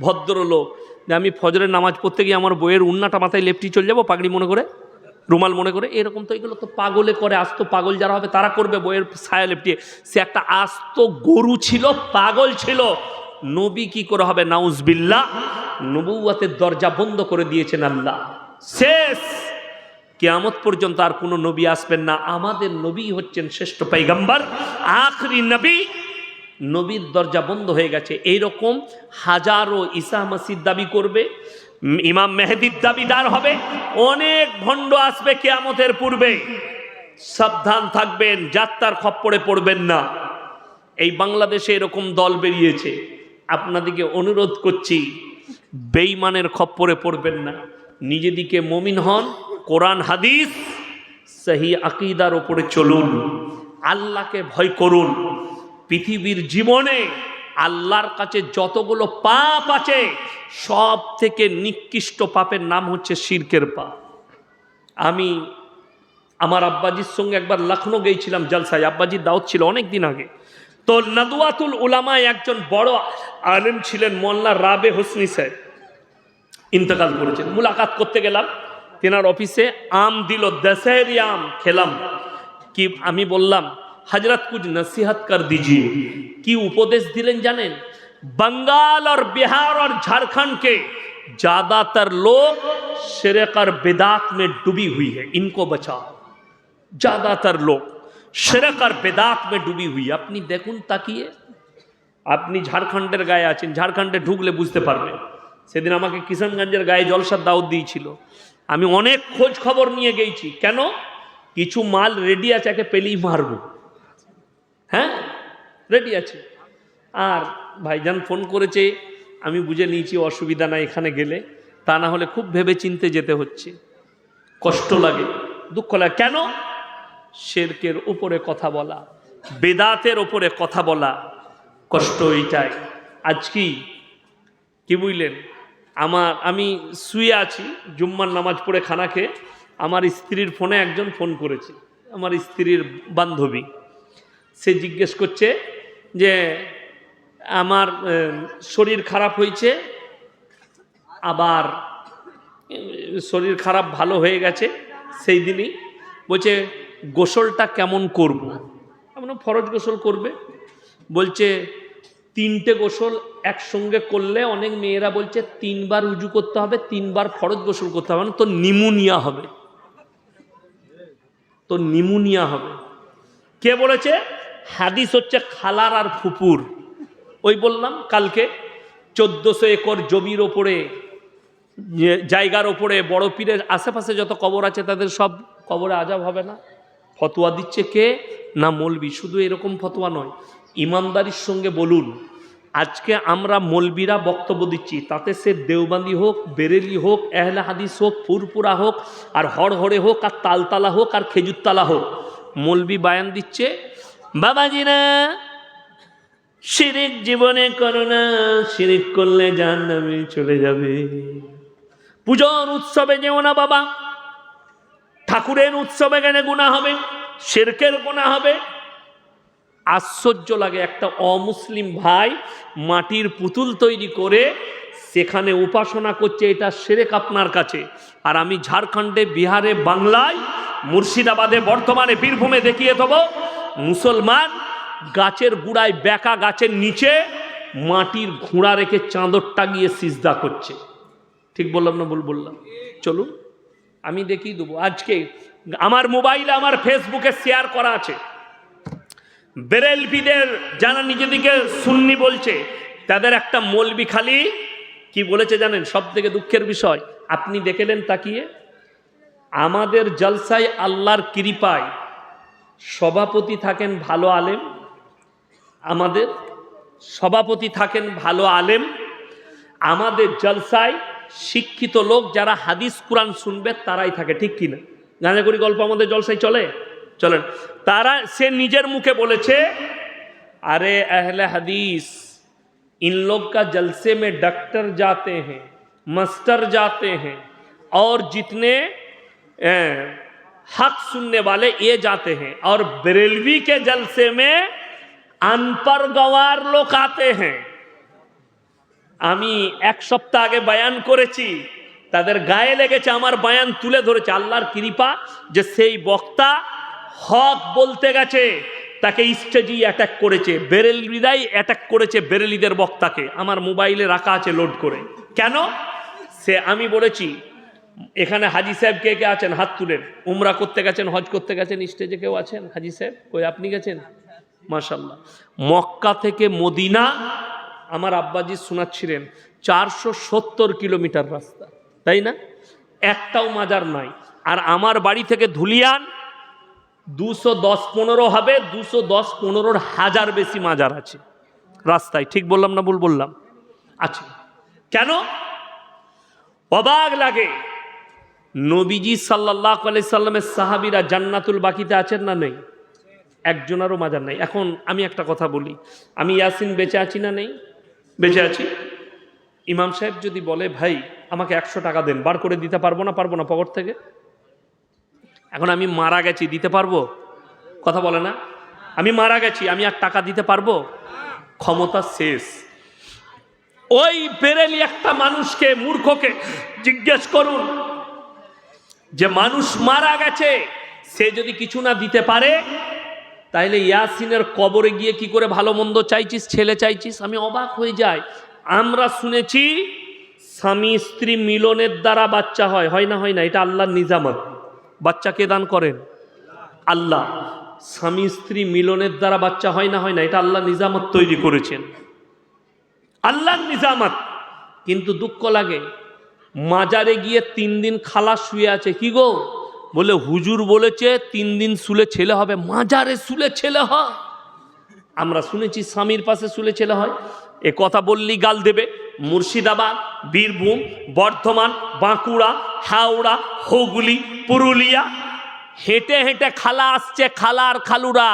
ভদ্র লোক, যে আমি ফজরের নামাজ পড়তে গিয়ে আমার বইয়ের উন্নাটা মাথায় লেপটিয়ে চলে যাবো পাগড়ি মনে করে, রুমাল মনে করে, এরকম তো এগুলো তো পাগলে করে। আস্ত পাগল যারা হবে তারা করবে বইয়ের ছায়া লেপটিয়ে। সে একটা আস্ত গরু ছিল, পাগল ছিল। নবী কি করে হবে? নাউজবিল্লাহ। নবুয়তের দরজা বন্ধ করে দিয়েছেন আল্লাহ। শেষ, কিয়ামত পর্যন্ত আর কোনো নবী আসবেন না। আমাদের নবী হচ্ছেন শ্রেষ্ঠ পয়গম্বর, আখরি নবী। নবীর দরজা বন্ধ হয়ে গেছে। এইরকম হাজারো ঈসা মসির দাবি করবে, ইমাম মেহেদির দাবিদার হবে, অনেক ভণ্ড আসবে কিয়ামতের পূর্বে। সাবধান থাকবেন, যাত্রার খপ্পরে পড়বেন না। এই বাংলাদেশে এরকম দল বেরিয়েছে, আপনাদেরকে অনুরোধ করছি বেঈমানের খপ্পরে পড়বেন না। নিজেদিকে মুমিন হন, কোরআন হাদিস সহি আকীদার উপরে চলুন, আল্লাহকে ভয় করুন। পৃথিবীর জীবনে আল্লাহর কাছে যতগুলো পাপ আছে সব থেকে নিকৃষ্ট পাপের নাম হচ্ছে শিরকের পাপ। আমি আমার আব্বাজির সঙ্গে একবার লখনৌ গিয়েছিলাম জলসায়, আব্বাজির দাওয়াত ছিল অনেক দিন আগে। তো নদওয়াতুল উলামায় একজন বড় আলেম ছিলেন, মোল্লা রাবে হোসনি সাহেব, ইন্তেকাল করেছেন। মুলাকাত করতে গেলাম, তেনার অফিসে আম দিল, দশেরি আম খেলাম। কি আমি বললাম হজরত কুछ नसीहत कर दीजिए। কি উপদেশ দিলেন জানেন? बंगाल और बिहार और झारखंड के ज्यादातर लोग शिरक और बिदात में डूबी हुई है, इनको बचाओ। ज्यादातर लोग शिरक और बिदात में डूबी हुई। আপনি দেখুন তাকিয়ে, আপনি ঝাড়খণ্ডের গায়ে আছেন, ঝাড়খণ্ডে ঢুকলে বুঝতে পারবেন। সেদিন আমাকে কিষানগঞ্জের গায়ে জলসার দাওয়াত দিয়েছিল, আমি অনেক খোঁজ খবর নিয়ে গেছি। কেন? কিছু মাল রেডি আছে, একে পেলেই মারবো। হ্যাঁ, রেডি আছে। আর ভাইজান ফোন করেছে, আমি বুঝে নিয়েছি অসুবিধা নাই এখানে গেলে, তা না হলে খুব ভেবে চিনতে যেতে হচ্ছে, কষ্ট লাগে, দুঃখ লাগে। কেন? শিরকের উপরে কথা বলা, বেদাতের উপরে কথা বলা, কষ্ট এইটাই। আজকে কি বুঝলেন, আমি শুয়ে আছি, জুম্মার নামাজ পড়ে খানা খেয়ে, আমার স্ত্রীর ফোনে একজন ফোন করেছে, আমার স্ত্রীর বান্ধবী। সে জিজ্ঞেস করছে যে আমার শরীর খারাপ হয়েছে, আবার শরীর খারাপ ভালো হয়ে গেছে। সেই দিনই বলছে গোসলটা কেমন করব? আমরা ফরজ গোসল করবে। বলছে 3টে গোসল একসঙ্গে করলে, অনেক মেয়েরা বলছে 3বার উজু করতে হবে, 3বার ফরজ গোসল করতে হবে, না তো নিমোনিয়া হবে, তো নিমোনিয়া হবে। কে বলেছে? হাদিস হচ্ছে খালার আর ফুপুর। ওই বললাম কালকে 1400 একর জমির ওপরে, জায়গার ওপরে বড় পীরের আশেপাশে যত কবর আছে তাদের সব কবরে আযাব হবে না। ফতোয়া দিচ্ছে কে? না মৌলবি। শুধু এরকম ফতোয়া নয়, ইমানদারির সঙ্গে বলুন। আজকে আমরা মৌলবিরা বক্তব্য দিচ্ছি, তাতে সে দেওবন্দি হোক, বেরেলি হোক, আহলে হাদিস হোক, ফুরপুরা হোক, আর হড়হড়ে হোক, আর তালতালা হোক, আর খেজুরতলা হোক, মৌলবি বায়ান দিচ্ছে বাবাজিরা শিরিক জীবনে করো না, শিরিক করলে জাহান্নামে চলে যাবে। পূজার উৎসবে যেও না বাবা, ঠাকুরের উৎসবে গেলে গুনাহ হবে, শিরকের গুনাহ হবে। আশ্চর্য লাগে, একটা অমুসলিম ভাই মাটির পুতুল তৈরি করে সেখানে উপাসনা করছে, এটা শিরক আপনার কাছে। আর আমি ঝাড়খণ্ডে, বিহারে, বাংলায়, মুর্শিদাবাদে, বর্তমানে বীরভূমে দেখিয়ে দেবো মুসলমান গাছের গুড়ায়, বেকা গাছের নিচে মাটির ঘোড়া রেখে চাঁদর টাঙিয়ে সিজদা করছে। ঠিক বললাম না ভুল বললাম? চলুন আমি দেখিয়ে দেবো। আজকে আমার মোবাইলে, আমার ফেসবুকে শেয়ার করা আছে। বেরেলভিদের যারা নিজেদিকে সুন্নি বলছে, তাদের একটা মৌলবি খালি কি বলেছে জানেন? সব থেকে দুঃখের বিষয়, আপনি দেখলেন তাকিয়ে, আমাদের জলসায় আল্লাহর কৃপায় সভাপতি থাকেন ভালো আলেম, আমাদের সভাপতি থাকেন ভালো আলেম। আমাদের জলসায় শিক্ষিত লোক যারা হাদিস কুরআন শুনবে তারাই থাকে, ঠিক কিনা? গাঁজাখুরি গল্প আমাদের জলসায় চলেন। তারা, সে নিজের মুখে বলেছে, अरे अहले हदीस इन लोग का जलसे में डॉक्टर जाते हैं, मास्टर जाते हैं, और जितने हक सुनने वाले ये जाते हैं, और बरेलवी के जलसे में अनपढ़ गवार लोग आते हैं। আমি এক সপ্তাহ আগে বয়ান করেছি, তাদের গায়ে লেগেছে, আমার বয়ান তুলে ধরেছে। আল্লাহর কৃপা যে সেই বক্তা হক বলতে গেছে, তাকে স্টেজি অ্যাটাক করেছে, বেরেলবিরাই অ্যাটাক করেছে বেরেলিদের বক্তাকে। আমার মোবাইলে রাখা আছে লোড করে। কেন? সে, আমি বলেছি এখানে হাজি সাহেব কে কে আছেন হাত তুলেন, উমরা করতে গেছেন, হজ করতে গেছেন, স্টেজে কেউ আছেন? হাজি সাহেব কই, আপনি গেছেন? মাশাআল্লাহ। মক্কা থেকে মদিনা আমার আব্বাজি শোনাচ্ছিলেন 470 কিলোমিটার রাস্তা, তাই না? একটাও মাজার নাই। আর আমার বাড়ি থেকে ধুলিয়ান 210-15 হবে, 210-15 হাজার বেশি মাজার আছে রাস্তায়। ঠিক বললাম না ভুল বললাম? আচ্ছা, কেন? অবাক লাগে। নবীজি সাল্লাল্লাহু আলাইহি সাল্লামের সাহাবীরা জান্নাতুল বাকিতে আছেন না নেই? একজনেরও মাজার নাই। এখন আমি একটা কথা বলি, আমি ইয়াসিন বেঁচে আছি না নেই? বেঁচে আছি। ইমাম সাহেব যদি বলে ভাই আমাকে 100 টাকা দেন, বার করে দিতে পারবো না পকেট থেকে? এখন আমি মারা গেছি, দিতে পারবো? কথা বলে না। আমি মারা গেছি, আমি আর টাকা দিতে পারবো? ক্ষমতা শেষ। ওই বেরেলি একটা মানুষকে, মূর্খকে জিজ্ঞেস করুন যে মানুষ মারা গেছে, সে যদি কিছু না দিতে পারে, তাইলে ইয়াসিনের কবরে গিয়ে কি করে ভালো মন্দ চাইছিস, ছেলে চাইছিস? আমি অবাক হয়ে যাই। আমরা শুনেছি স্বামী স্ত্রী মিলনের দ্বারা বাচ্চা হয় না? হয় না? এটা আল্লাহর নিজামত। বাচ্চা কে দান করেন? আল্লাহ। স্বামী স্ত্রী মিলনের দ্বারা বাচ্চা হয় না? এটা আল্লাহ নিজামত তৈরি করেছেন, আল্লাহর নিজামত। কিন্তু দুঃখ লাগে, মাজারে গিয়ে 3 দিন খালা শুয়ে আছে। কি গো? বলে হুজুর বলেছে 3 দিন শুলে ছেলে হবে। মাজারে শুলে ছেলে হয়? আমরা শুনেছি স্বামীর পাশে শুলে ছেলে হয়। এ কথা বললি গাল দেবে। মুর্শিদাবাদ, বীরভূম, বর্ধমান, বাঁকুড়া, হাওড়া, হুগলি, পুরুলিয়া, হেঁটে হেঁটে খালা আসছে, খালার খালুরা।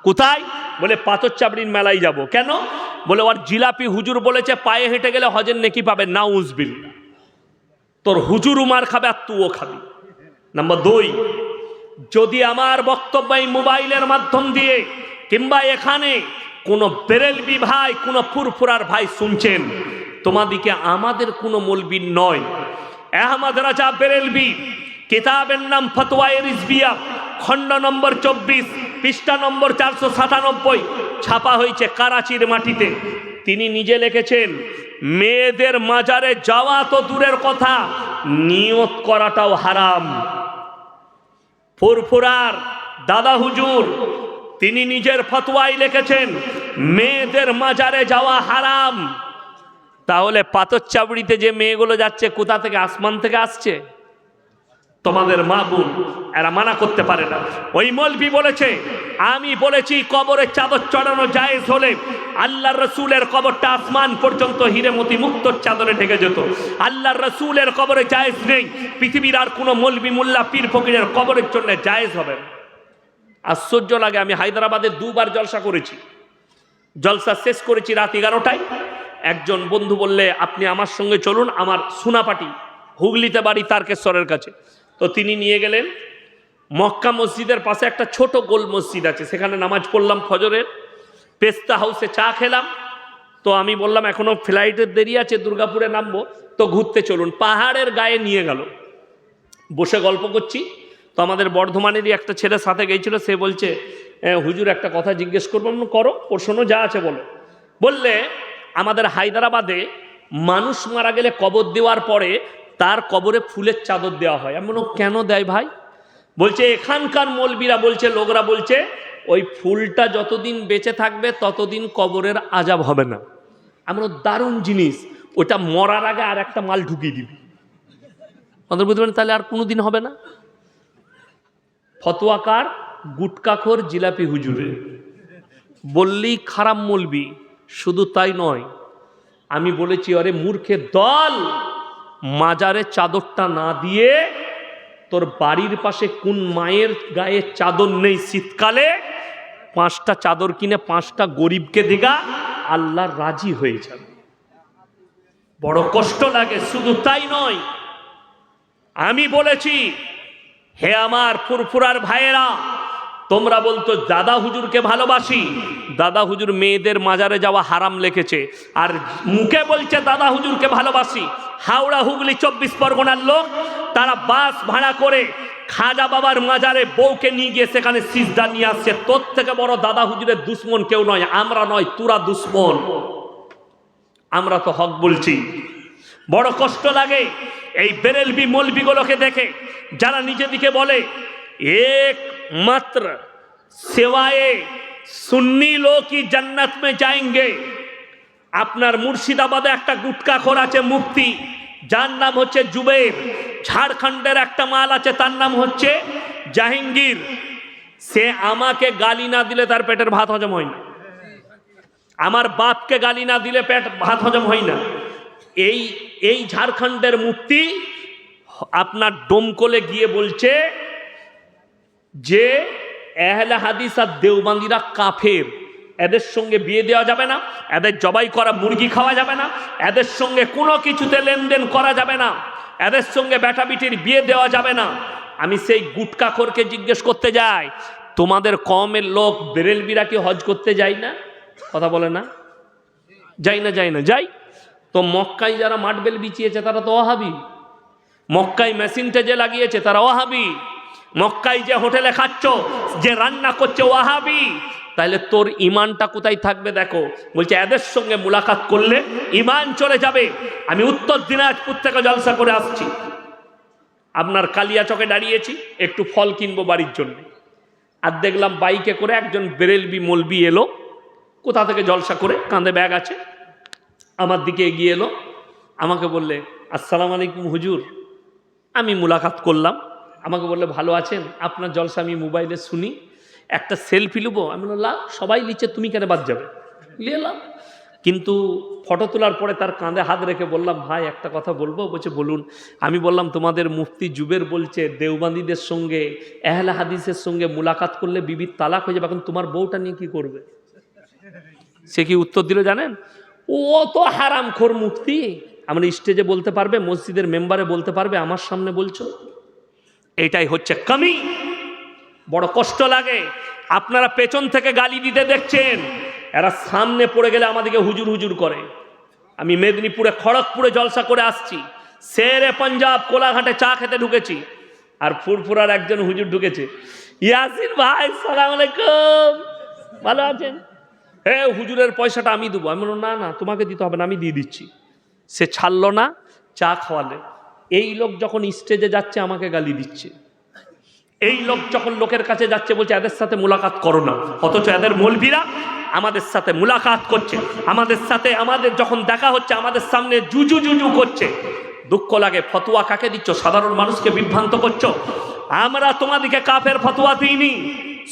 কোথায়? বলে পাথর চাবড়ির মেলায় যাব। কেন? বলে ওর জিলাপি হুজুর বলেছে পায়ে হেঁটে গেলে হজের নেকি পাবে। নাউজুবিল্লাহ। তোর হুজুর মার খাবে আর তুইও খাবি। নাম্বার 2, যদি আমার বক্তব্য এই মোবাইলের মাধ্যম দিয়ে কিংবা এখানে কোনো বেরেলবি ভাই, কোনো ফুরফুরার ভাই শুনছেন, তোমাদিকে আমাদের কোনো মৌলবি নয়, আহমদ রাজা বেরেলবি, কিতাবের নাম ফতোয়ায়ে রিজভিয়া, খণ্ড নম্বর 24, পৃষ্ঠা নম্বর 497, ছাপা হয়েছে করাচির মাটিতে। তিনি নিজে লিখেছেন, মেয়েদের মাজারে যাওয়া তো দূরের কথা, নিয়ত করাটাও হারাম। ফুরফুরার দাদা হুজুর তিনি নিজের ফতোয়ায় লিখেছেন, মেয়েদের মাজারে যাওয়া হারাম। তাহলে পাথর চাবড়িতে যে মেয়েগুলো যাচ্ছে, কোথা থেকে? আসমান থেকে আসছে? তোমাদের মা বোন এরা মানা করতে পারে না। ওই মৌলবি বলেছে, আমি বলেছি কবরে চাদর চড়ানো জায়েজ হলে আল্লাহর রসুলের কবরটা আসমান পর্যন্ত হিরেমতি মুক্তর চাদরে ঢেকে যেত। আল্লাহর রসুলের কবরে জায়েজ নেই, পৃথিবীর আর কোনো মৌলবি মোল্লা পীর ফকিরের কবরের জন্য জায়েজ হবে না। আশ্চর্য লাগে। আমি হায়দ্রাবাদে 2 বার জলসা করেছি। জলসা শেষ করেছি রাত 11টায়। একজন বন্ধু বললে আপনি আমার সঙ্গে চলুন, আমার সোনাপাটি হুগলিতে বাড়ি, তারকেশ্বরের কাছে। তো তিনি নিয়ে গেলেন। মক্কা মসজিদের পাশে একটা ছোট গোল মসজিদ আছে, সেখানে নামাজ পড়লাম ফজরের। পেস্তা হাউসে চা খেলাম। তো আমি বললাম এখনো ফ্লাইটের দেরি আছে, দুর্গাপুরে নামবো, তো ঘুরতে চলুন। পাহাড়ের গায়ে নিয়ে গেল। বসে গল্প করছি, তো আমাদের বর্ধমানেরই একটা ছেলে সাথে গিয়েছিল। সে বলছে, হুজুর একটা কথা জিজ্ঞেস করবো। করো, প্রশ্ন যা আছে বলো। বললে আমাদের হায়দ্রাবাদে মানুষ মারা গেলে কবর দেওয়ার পরে তার কবরে ফুলের চাদর দেওয়া হয়। আমি বললাম কেন দেয় ভাই? বলছে এখানকার মৌলবীরা বলছে, লোকরা বলছে ওই ফুলটা যতদিন বেঁচে থাকবে ততদিন কবরের আযাব হবে না। আমরা দারুণ জিনিস, ওটা মরার আগে আর একটা মাল ঢুকিয়ে দিবি, আমাদের বুঝতে পারেন, তাহলে আর কোনোদিন হবে না। ফতোয়াকার গুটকাখোর জিলাপি হুজুরে বললেই খারাপ মৌলবি। শুধু তাই নয়, আমি বলেছি আরে মূর্খের দল, মাজারে চাদরটা না দিয়ে তোর বাড়ির পাশে কোন মায়ের গায়ে চাদর নেই শীতকালে 5টা চাদর কিনে 5টা গরিবকে দিগা, আল্লাহ রাজি হয়ে যাবে। বড় কষ্ট লাগে। শুধু তাই নয়, আমি বলেছি হে আমার ফুরফুরার ভাইয়েরা, তোমরা বলতো দাদা হুজুরকে ভালোবাসি, দাদা হুজুর মেয়েদের মাজারে যাওয়া হারাম লিখেছে, আর মুখে বলছে দাদা হুজুরকে ভালোবাসি। হাওড়া হুগলি 24 পরগনার লোক, তারা বাস ভাড়া করে খাজা বাবার মাজারে বউকে নিয়ে গিয়ে সেখানে সিজদা নিয়ে আসছে। তোর থেকে বড় দাদা হুজুরের দুশ্মন কেউ নয়, আমরা নয়, তোরা দুশ্মন। আমরা তো হক বলছি। বড় কষ্ট লাগে এই বেরেলবি মৌলবিগুলোকে দেখে, যারা নিজেদিকে বলে একমাত্র সেওয়ায়ে সুন্নি লোক ही जन्नत में जाएंगे। আপনার মুর্শিদাবাদে একটা গুটকাখোর আছে মুফতি, যার নাম হচ্ছে জুবের। ঝাড়খণ্ডের একটা মাল আছে, তার নাম হচ্ছে জাহাঙ্গীর। সে আমাকে গালি না দিলে তার পেটের ভাত হজম হয় না, আমার বাপকে গালি না দিলে পেট ভাত হজম হয় না। এই ঝাড়খণ্ডের মুফতি আপনার ডোমকলে গিয়ে বলছে যে আহলে হাদিস আর দেওবন্দিরা কাফের, এদের সঙ্গে বিয়ে দেওয়া যাবে না, এদের জবাই করা মুরগি খাওয়া যাবে না, এদের সঙ্গে কোনো কিছুতে লেনদেন করা যাবে না, এদের সঙ্গে বেটা বিটির বিয়ে দেওয়া যাবে না। আমি সেই গুটকাখোরকে জিজ্ঞেস করতে যাই, তোমাদের কওমের লোক বেরেলবিরা কি হজ করতে যায় না? কথা বলে না? যাই না? যাই না? যাই তো। মক্কায় যারা মাটবেল বিছিয়েছে তারা তো ওয়াহাবি, মক্কায় মেশিনটা যে লাগিয়েছে তারা ওয়াহাবি, মক্কায় যে হোটেলে খাচ্ছ, যে রান্না করছে ওয়াহাবি। তাহলে তোর ইমানটা কোথায় থাকবে? দেখো, বলছে এদের সঙ্গে মুলাকাত করলে ইমান চলে যাবে। আমি উত্তর দিনাজপুর থেকে জলসা করে আসছি, আপনার কালিয়াচকে দাঁড়িয়েছি, একটু ফল কিনবো বাড়ির জন্য, আর দেখলাম বাইকে করে একজন বেরেলবি মৌলবি এলো, কোথা থেকে জলসা করে, কাঁধে ব্যাগ আছে, আমার দিকে এগিয়ে এলো, আমাকে বললে আসসালামু আলাইকুম হুজুর। আমি মুলাকাত করলাম, আমাকে বললে ভালো আছেন, আপনার জলসা আমি মোবাইলে শুনি, একটা সেলফি নেবো। আমি বললাম সবাই নিচ্ছে, তুমি কেন বাদ যাবে? নিলাম, কিন্তু ফটো তোলার পরে তার কাঁধে হাত রেখে বললাম ভাই একটা কথা বলবো। বলছে বলুন। আমি বললাম তোমাদের মুফতি জুবের বলছে দেওবন্দিদের সঙ্গে আহলে হাদিসের সঙ্গে মুলাকাত করলে বিবির তালাক হয়ে যাবে, এখন তোমার বউটা নিয়ে কি করবে? সে কি উত্তর দিল জানেন? ও তো হারামখোর মুফতি, আমরা স্টেজে বলতে পারবে, মসজিদের মেম্বারে বলতে পারবে, আমার সামনে বলছো? এটাই হচ্ছে কমি। বড় কষ্ট লাগে। আপনারা পেছন থেকে গালি দিতে দেখছেন, এরা সামনে পড়ে গেলে আমাদেরকে হুজুর হুজুর করে। আমি মেদিনীপুরে খড়গপুরে জলসা করে আসছি, শেরে পাঞ্জাব কোলাঘাটে চা খেতে ঢুকেছি, আর ফুরফুরার একজন হুজুর ঢুকেছে। ইয়াসিন ভাই সালাম আলাইকুম, ভালো আছেন? হ্যাঁ হুজুরের পয়সাটা আমি দেবো। আমি বললাম না না তোমাকে দিতে হবে না, আমি দিয়ে দিচ্ছি। সে ছাড়লো না, চা খাওয়ালে। এই লোক যখন স্টেজে যাচ্ছে আমাকে গালি দিচ্ছে, এই লোক যখন লোকের কাছে যাচ্ছে বলছে এদের সাথে মুলাকাত করো না, অথচ এদের মৌলবীরা আমাদের সাথে মুলাকাত করছে, আমাদের সাথে আমাদের যখন দেখা হচ্ছে আমাদের সামনে জুজু জুজু করছে। দুঃখ লাগে। ফতোয়া কাকে দিচ্ছ? সাধারণ মানুষকে বিভ্রান্ত করছো। আমরা তোমাদেরকে কাফের ফতোয়া দিইনি,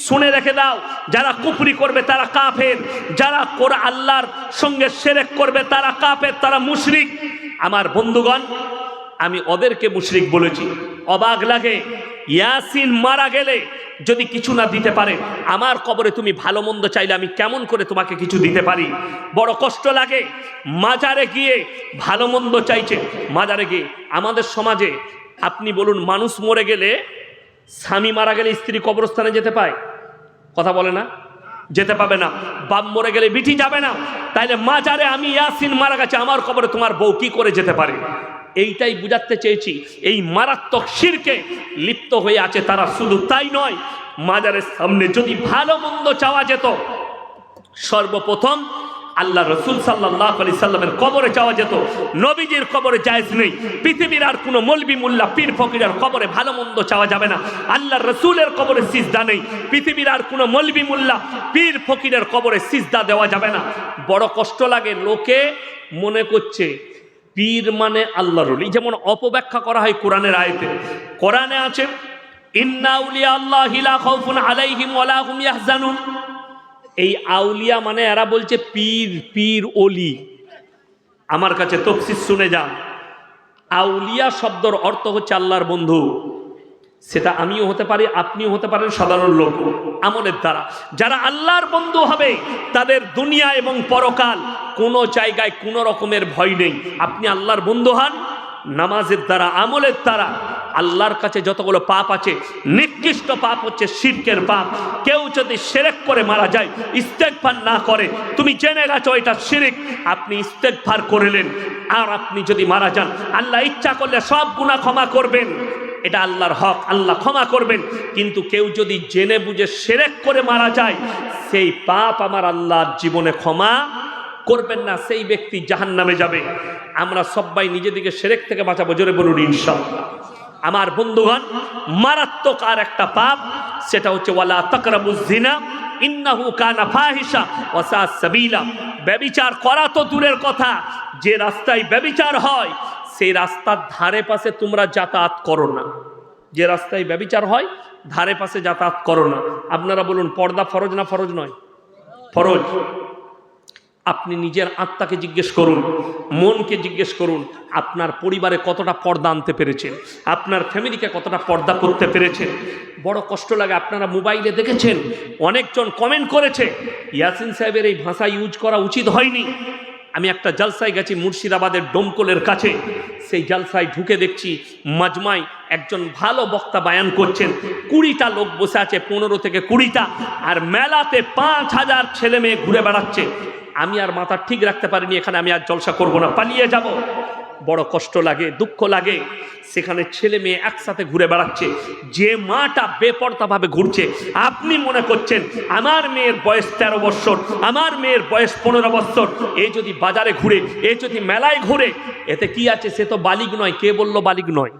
শুনে রেখে দাও। যারা কুফরি করবে তারা কাফের, যারা আল্লাহর সঙ্গে শিরক করবে তারা কাফের, তারা মুশরিক। আমার বন্ধুগণ, আমি ওদেরকে মুশরিক বলেছি। অবাক লাগে, ইয়াসিন মারা গেলে যদি কিছু না দিতে পারে, আমার কবরে তুমি ভালো মন্দ চাইলে আমি কেমন করে তোমাকে কিছু দিতে পারি? বড় কষ্ট লাগে। মাজারে গিয়ে ভালো মন্দ চাইছে, মাজারে গিয়ে। আমাদের সমাজে আপনি বলুন, মানুষ মরে গেলে, স্বামী মারা গেলে স্ত্রী কবরস্থানে যেতে পায়? কথা বলে না? যেতে পাবে না। বাপ মরে গেলে বিটি যাবে না। তাইলে মাজারে আমি ইয়াসিন মারা গেছে, আমার কবরে তোমার বউ কি করে যেতে পারে? এইটাই বুঝাতে চেয়েছি। এই মারাত্মক শিরকে লিপ্ত হয়ে আছে তারা। শুধু তাই নয়, মাজারের সামনে যদি ভালো মন্দ চাওয়া যেত, সর্বপ্রথম আল্লাহ রসুল সাল্লাল্লাহু আলাইহি সাল্লামের কবরে যাওয়া যেত। নবীজির কবরে জায়েজ নেই। পৃথিবীর আর কোনো মৌলবি মোল্লা পীর ফকিরের কবরে ভালো মন্দ চাওয়া যাবে না। আল্লাহ রসুলের কবরে সিজদা নেই। পৃথিবীর আর কোনো মৌলবি মোল্লা পীর ফকিরের কবরে সিজদা দেওয়া যাবে না। বড় কষ্ট লাগে। লোকে মনে করছে পীর মানে আল্লাহর ওলি, যেমন অপব্যাখ্যা করা হয় কোরআনের আয়াতে। কোরআনে আছে ইন্না আউলিয়া আল্লাহি লা খাউফুন আলাইহিম ওয়া লা হুম ইয়াহজানুন। এই আউলিয়া মানে এরা বলছে পীর, পীর ওলি। আমার কাছে তফসির শুনে যান। আউলিয়া শব্দের অর্থ হচ্ছে আল্লাহর বন্ধু। সেটা আমিও হতে পারি, আপনিও হতে পারেন, সাধারণ লোক। আমলের দ্বারা যারা আল্লাহর বন্ধু হবে তাদের দুনিয়া এবং পরকাল কোনো জায়গায় কোনো রকমের ভয় নেই। আপনি আল্লাহর বন্ধু হন নামাজের দ্বারা, আমলের দ্বারা। আল্লাহর কাছে যতগুলো পাপ আছে, নিকৃষ্ট পাপ হচ্ছে শিরকের পাপ। কেউ যদি শিরক করে মারা যায়, ইস্তেগফার না করে, তুমি জেনে গেছো এটা শিরক, আপনি ইস্তেগফার করলেন, আর আপনি যদি মারা যান, আল্লাহ ইচ্ছা করলে সব গুনাহ ক্ষমা করবেন, এটা আল্লাহর হক, আল্লাহ ক্ষমা করবেন। কিন্তু কেউ যদি জেনে বুঝে শিরক করে মারা যায়, সেই পাপ আমার আল্লাহর জীবনে ক্ষমা করবেন না, সেই ব্যক্তি জাহান্নামে যাবে। আমরা সবাই নিজেদিকে শিরক থেকে বাঁচাবো, জোরে বলুন ইনশাআল্লাহ। আমার বন্ধুগণ, মারাত্মক আর একটা পাপ, সেটা হচ্ছে ওয়ালা তাকরাবুজ জিনা ইন্নাহু কানা ফাহিশা ওয়া সা সাবিলা। ব্যভিচার করা তো দূরের কথা, যে রাস্তায় ব্যভিচার হয় সেই রাস্তার ধারে পাশে তোমরা যাতায়াত করো না। যে রাস্তায় ব্যভিচার হয় ধারে পাশে যাতায়াত করো না। আপনারা বলুন, পর্দা ফরজ না ফরজ নয়? ফরজ। আপনি নিজের আত্মাকে জিজ্ঞেস করুন, মনকে জিজ্ঞেস করুন, আপনার পরিবারে কতটা পর্দা আনতে পেরেছেন, আপনার ফ্যামিলিকে কতটা পর্দা করতে পেরেছেন। বড় কষ্ট লাগে। আপনারা মোবাইলে দেখেছেন অনেকজন কমেন্ট করেছে ইয়াসিন সাহেবের এই ভাষা ইউজ করা উচিত হয়নি। আমি একটা জালসায় গেছি মুর্শিদাবাদের ডোমকলের কাছে। সেই জালসায় ঢুকে দেখছি মাজমায় একজন ভালো বক্তা বায়ান করছেন, 20টা লোক বসে আছে, 15 থেকে 20টা, আর মেলাতে 5000 ছেলে মেয়ে ঘুরে বেড়াচ্ছে। আমি আর মাথা ঠিক রাখতে পারিনি, এখানে আমি আর জলসা করব না, পালিয়ে যাব। বড় কষ্ট লাগে, দুঃখ লাগে। সেখানে ছেলে মেয়ে একসাথে ঘুরে বেড়াচ্ছে, যে মাটা বেপরতাভাবে ঘুরছে। আপনি মনে করছেন আমার মেয়ের বয়স 13 বছর, আমার মেয়ের বয়স 15 বছর, এ যদি বাজারে ঘুরে, এ যদি মেলায় ঘুরে, এতে কি আছে? সে তো বালিগ নয়। কে বলল বালিগ নয়?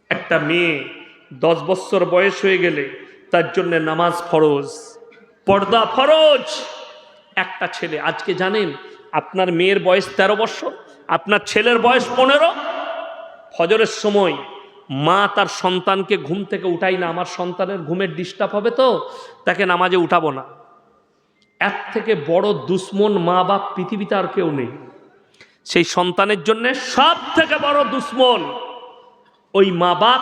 একটা মেয়ে 10 বছর বয়স হয়ে গেলে তার জন্য নামাজ ফরজ, পর্দা ফরজ। একটা ছেলে, আজকে জানেন আপনার মেয়ের বয়স 13 বছর, আপনার ছেলের বয়স 15, ফজরের সময় মা তার সন্তানকে ঘুম থেকে উঠাই না, আমার সন্তানের ঘুমের ডিস্টার্ব হবে তো তাকে নামাজে উঠাবো না। এর থেকে বড় দুশ্মন মা বাপ পৃথিবীতে আর কেউ নেই। সেই সন্তানের জন্য সব থেকে বড় দুশ্মন ওই মা বাপ,